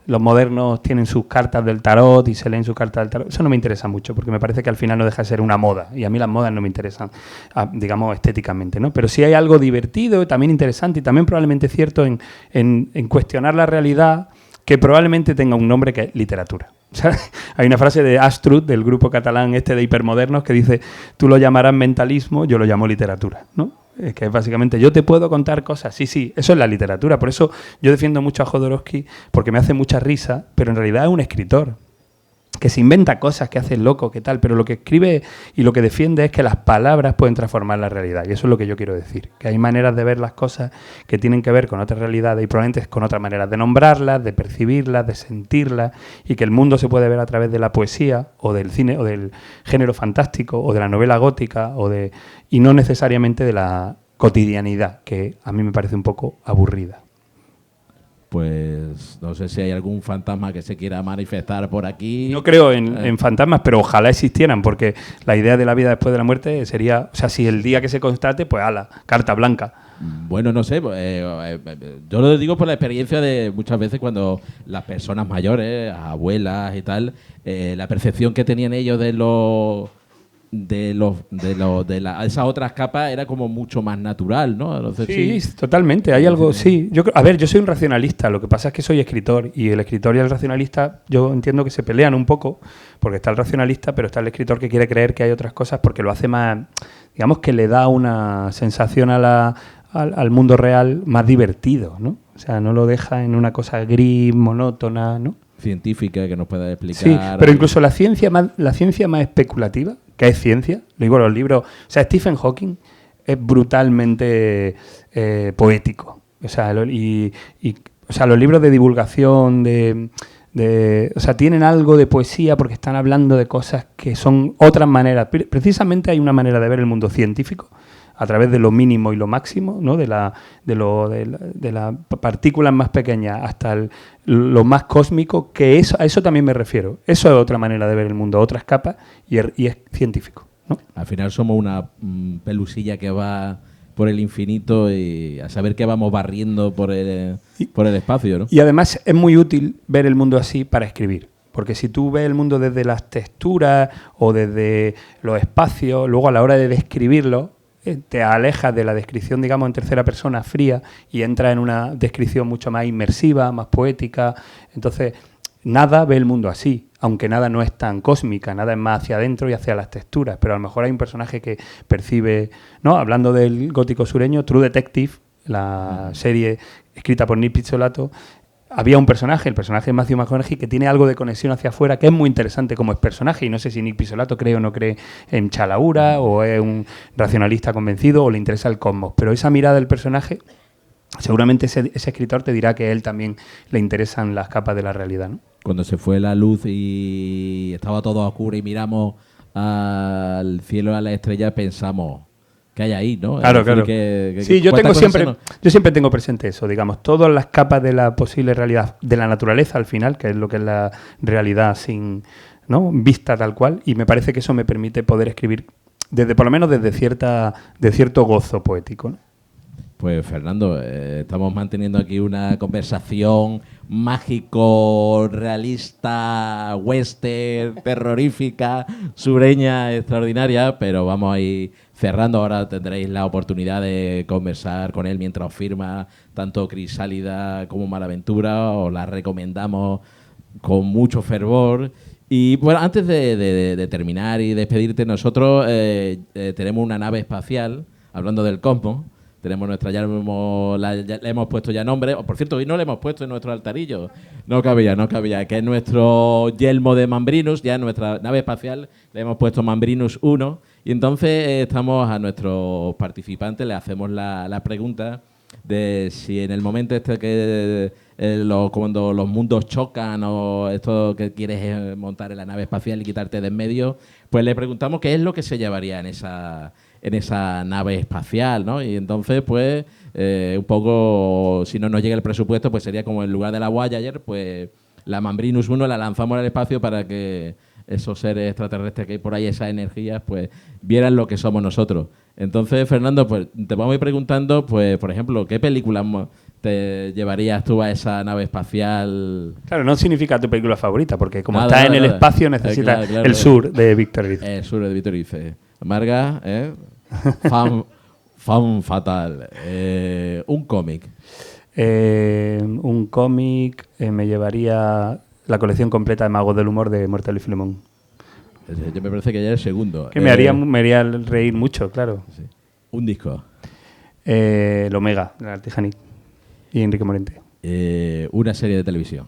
los modernos tienen sus cartas del tarot y se leen sus cartas del tarot. Eso no me interesa mucho, porque me parece que al final no deja de ser una moda. Y a mí las modas no me interesan, digamos, estéticamente, ¿no? Pero sí hay algo divertido, también interesante y también probablemente cierto en cuestionar la realidad, que probablemente tenga un nombre que es literatura. O sea, hay una frase de Astrud, del grupo catalán de hipermodernos, que dice, tú lo llamarás mentalismo, yo lo llamo literatura, ¿no? Que es básicamente, yo te puedo contar cosas, sí, eso es la literatura. Por eso yo defiendo mucho a Jodorowsky, porque me hace mucha risa, pero en realidad es un escritor. que se inventa cosas, que hace loco, que tal, pero lo que escribe y lo que defiende es que las palabras pueden transformar la realidad. Y eso es lo que yo quiero decir, que hay maneras de ver las cosas que tienen que ver con otras realidades y probablemente con otras maneras de nombrarlas, de percibirlas, de sentirlas, y que el mundo se puede ver a través de la poesía o del cine o del género fantástico o de la novela gótica y no necesariamente de la cotidianidad, que a mí me parece un poco aburrida. Pues no sé si hay algún fantasma que se quiera manifestar por aquí. No creo en fantasmas, pero ojalá existieran, porque la idea de la vida después de la muerte sería, o sea, si el día que se constate, pues ala, carta blanca. Bueno, no sé, yo lo digo por la experiencia de muchas veces cuando las personas mayores, abuelas y tal, la percepción que tenían ellos de esas otras capas era como mucho más natural, ¿no? Entonces, sí, totalmente. Hay algo, sí. Yo soy un racionalista. Lo que pasa es que soy escritor y el escritor y el racionalista yo entiendo que se pelean un poco porque está el racionalista, pero está el escritor que quiere creer que hay otras cosas porque lo hace más, digamos que le da una sensación al mundo real más divertido, ¿no? O sea, no lo deja en una cosa gris, monótona, ¿no? Científica que nos pueda explicar. Sí, pero incluso la ciencia más especulativa, que es ciencia, lo digo en los libros, o sea, Stephen Hawking es brutalmente poético, o sea, los libros de divulgación o sea, tienen algo de poesía porque están hablando de cosas que son otras maneras. Precisamente hay una manera de ver el mundo científico a través de lo mínimo y lo máximo, ¿no? de las partículas más pequeñas hasta lo más cósmico, que a eso también me refiero. Eso es otra manera de ver el mundo, otras capas, y es científico, ¿no? Al final somos una pelusilla que va por el infinito y a saber que vamos barriendo por el espacio, ¿no? Y además es muy útil ver el mundo así para escribir. Porque si tú ves el mundo desde las texturas o desde los espacios, luego a la hora de describirlo, te alejas de la descripción, digamos, en tercera persona fría y entras en una descripción mucho más inmersiva, más poética. Entonces, nada ve el mundo así, aunque nada no es tan cósmica, nada es más hacia adentro y hacia las texturas. Pero a lo mejor hay un personaje que percibe, ¿no? Hablando del gótico sureño, True Detective, la serie escrita por Nick Pizzolatto, había un personaje, el personaje de Matthew McConaughey, que tiene algo de conexión hacia afuera, que es muy interesante como es personaje, y no sé si Nick Pizzolatto cree o no cree en Chalaura, o es un racionalista convencido, o le interesa el cosmos, pero esa mirada del personaje, seguramente ese escritor te dirá que a él también le interesan las capas de la realidad, ¿no? Cuando se fue la luz y estaba todo oscuro y miramos al cielo, a las estrellas, pensamos... que hay ahí, ¿no? Claro, claro. Sí, yo siempre tengo presente eso, digamos, todas las capas de la posible realidad de la naturaleza al final, que es lo que es la realidad sin, ¿no? Vista tal cual, y me parece que eso me permite poder escribir por lo menos desde cierto gozo poético, ¿no? Pues Fernando, estamos manteniendo aquí una conversación mágico, realista, western, terrorífica, sureña, extraordinaria, pero vamos a ir cerrando. Ahora tendréis la oportunidad de conversar con él mientras os firma tanto Crisálida como Malaventura. Os la recomendamos con mucho fervor. Y bueno, antes de terminar y despedirte, nosotros tenemos una nave espacial, hablando del cosmos. Tenemos nuestra, le hemos puesto ya nombre. Por cierto, hoy no le hemos puesto en nuestro altarillo. No cabía, que es nuestro yelmo de Mambrinus, ya en nuestra nave espacial le hemos puesto Mambrinus 1. Y entonces estamos a nuestros participantes, le hacemos la pregunta de si en el momento que cuando los mundos chocan o esto que quieres montar en la nave espacial y quitarte de en medio, pues le preguntamos qué es lo que se llevaría en esa nave espacial, ¿no? Y entonces, pues, un poco, si no nos llega el presupuesto, pues sería como en lugar de la Voyager, pues la Mambrinus 1 la lanzamos al espacio para que esos seres extraterrestres que hay por ahí, esas energías, pues vieran lo que somos nosotros. Entonces, Fernando, pues te vamos a ir preguntando, pues, por ejemplo, ¿qué películas te llevarías tú a esa nave espacial? Claro, no significa tu película favorita, porque como estás en el espacio necesitas el sur de Víctor Erice. El sur de Víctor Erice. Marga, fan fatal. Un cómic. Me llevaría la colección completa de Magos del Humor de Mortal y Filemón. Yo me parece que ya es el segundo. Que me haría reír mucho, claro. Sí. Un disco. El Omega, de Artijani y Enrique Morente. Una serie de televisión.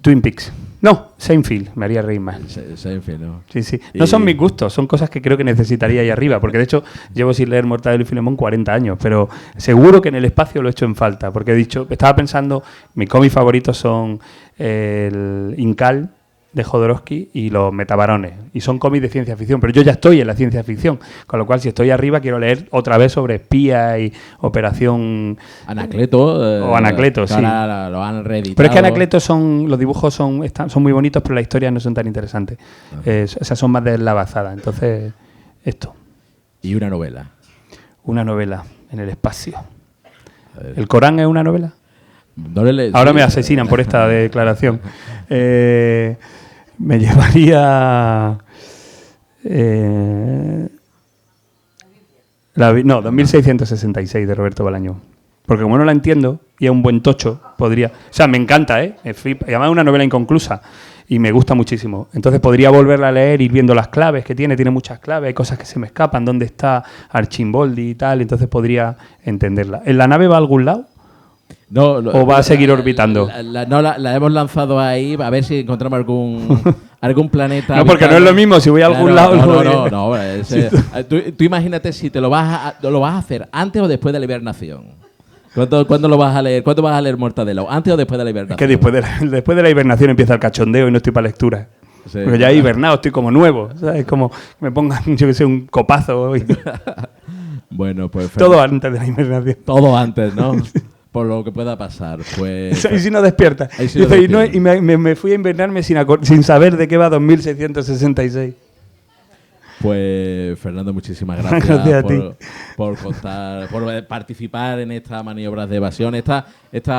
Twin Peaks. No, Seinfeld, me haría reír más. Seinfeld, ¿no? Sí, sí. No son mis gustos, son cosas que creo que necesitaría ahí arriba, porque de hecho llevo sin leer Mortadelo y Filemón 40 años, pero seguro que en el espacio lo he hecho en falta, porque estaba pensando, mis cómics favoritos son el Incal de Jodorowsky y los Metabarones, y son cómics de ciencia ficción, pero yo ya estoy en la ciencia ficción, con lo cual si estoy arriba quiero leer otra vez sobre espías y Operación Anacleto. O Anacleto, sí. Ahora lo han reeditado. Pero es que Anacleto los dibujos son muy bonitos, pero las historias no son tan interesantes. Esas son más deslavazadas, entonces esto. Y una novela. Una novela en el espacio. ¿El Corán es una novela? Ahora sí, me asesinan por esta declaración. Me llevaría... 2666 de Roberto Bolaño. Porque como no la entiendo y es un buen tocho, podría... O sea, me encanta, ¿eh? Me flipa. Además es una novela inconclusa y me gusta muchísimo. Entonces podría volverla a leer, ir viendo las claves que tiene muchas claves, hay cosas que se me escapan, dónde está Archimboldi y tal, entonces podría entenderla. ¿En la nave va a algún lado? No, ¿o va a seguir orbitando? La hemos lanzado ahí a ver si encontramos algún planeta. No, porque no es lo mismo si voy a algún lado. No. Tú imagínate si te lo vas a hacer antes o después de la hibernación. ¿Cuándo lo vas a leer? ¿Cuándo vas a leer Mortadelo? ¿Antes o después de la hibernación? Es que después de la hibernación empieza el cachondeo y no estoy para lectura. Sí, porque ya he hibernado, estoy como nuevo. ¿Sabes? Como me pongan, yo que sé, un copazo. Bueno, pues... Todo antes de la hibernación. Todo antes, ¿no? Por lo que pueda pasar, pues... Y si no despierta. Y me fui a invernarme sin saber de qué va 2666. Pues, Fernando, muchísimas gracias, gracias a ti. por contar, por participar en estas maniobras de evasión, esta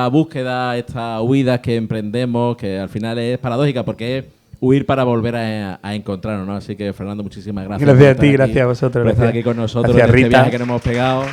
búsqueda, esta huida que emprendemos, que al final es paradójica porque es huir para volver a encontrarnos, ¿no? Así que, Fernando, muchísimas gracias. Gracias a ti, gracias a vosotros. Por estar aquí con nosotros gracias, en este Rita. viaje que nos hemos pegado.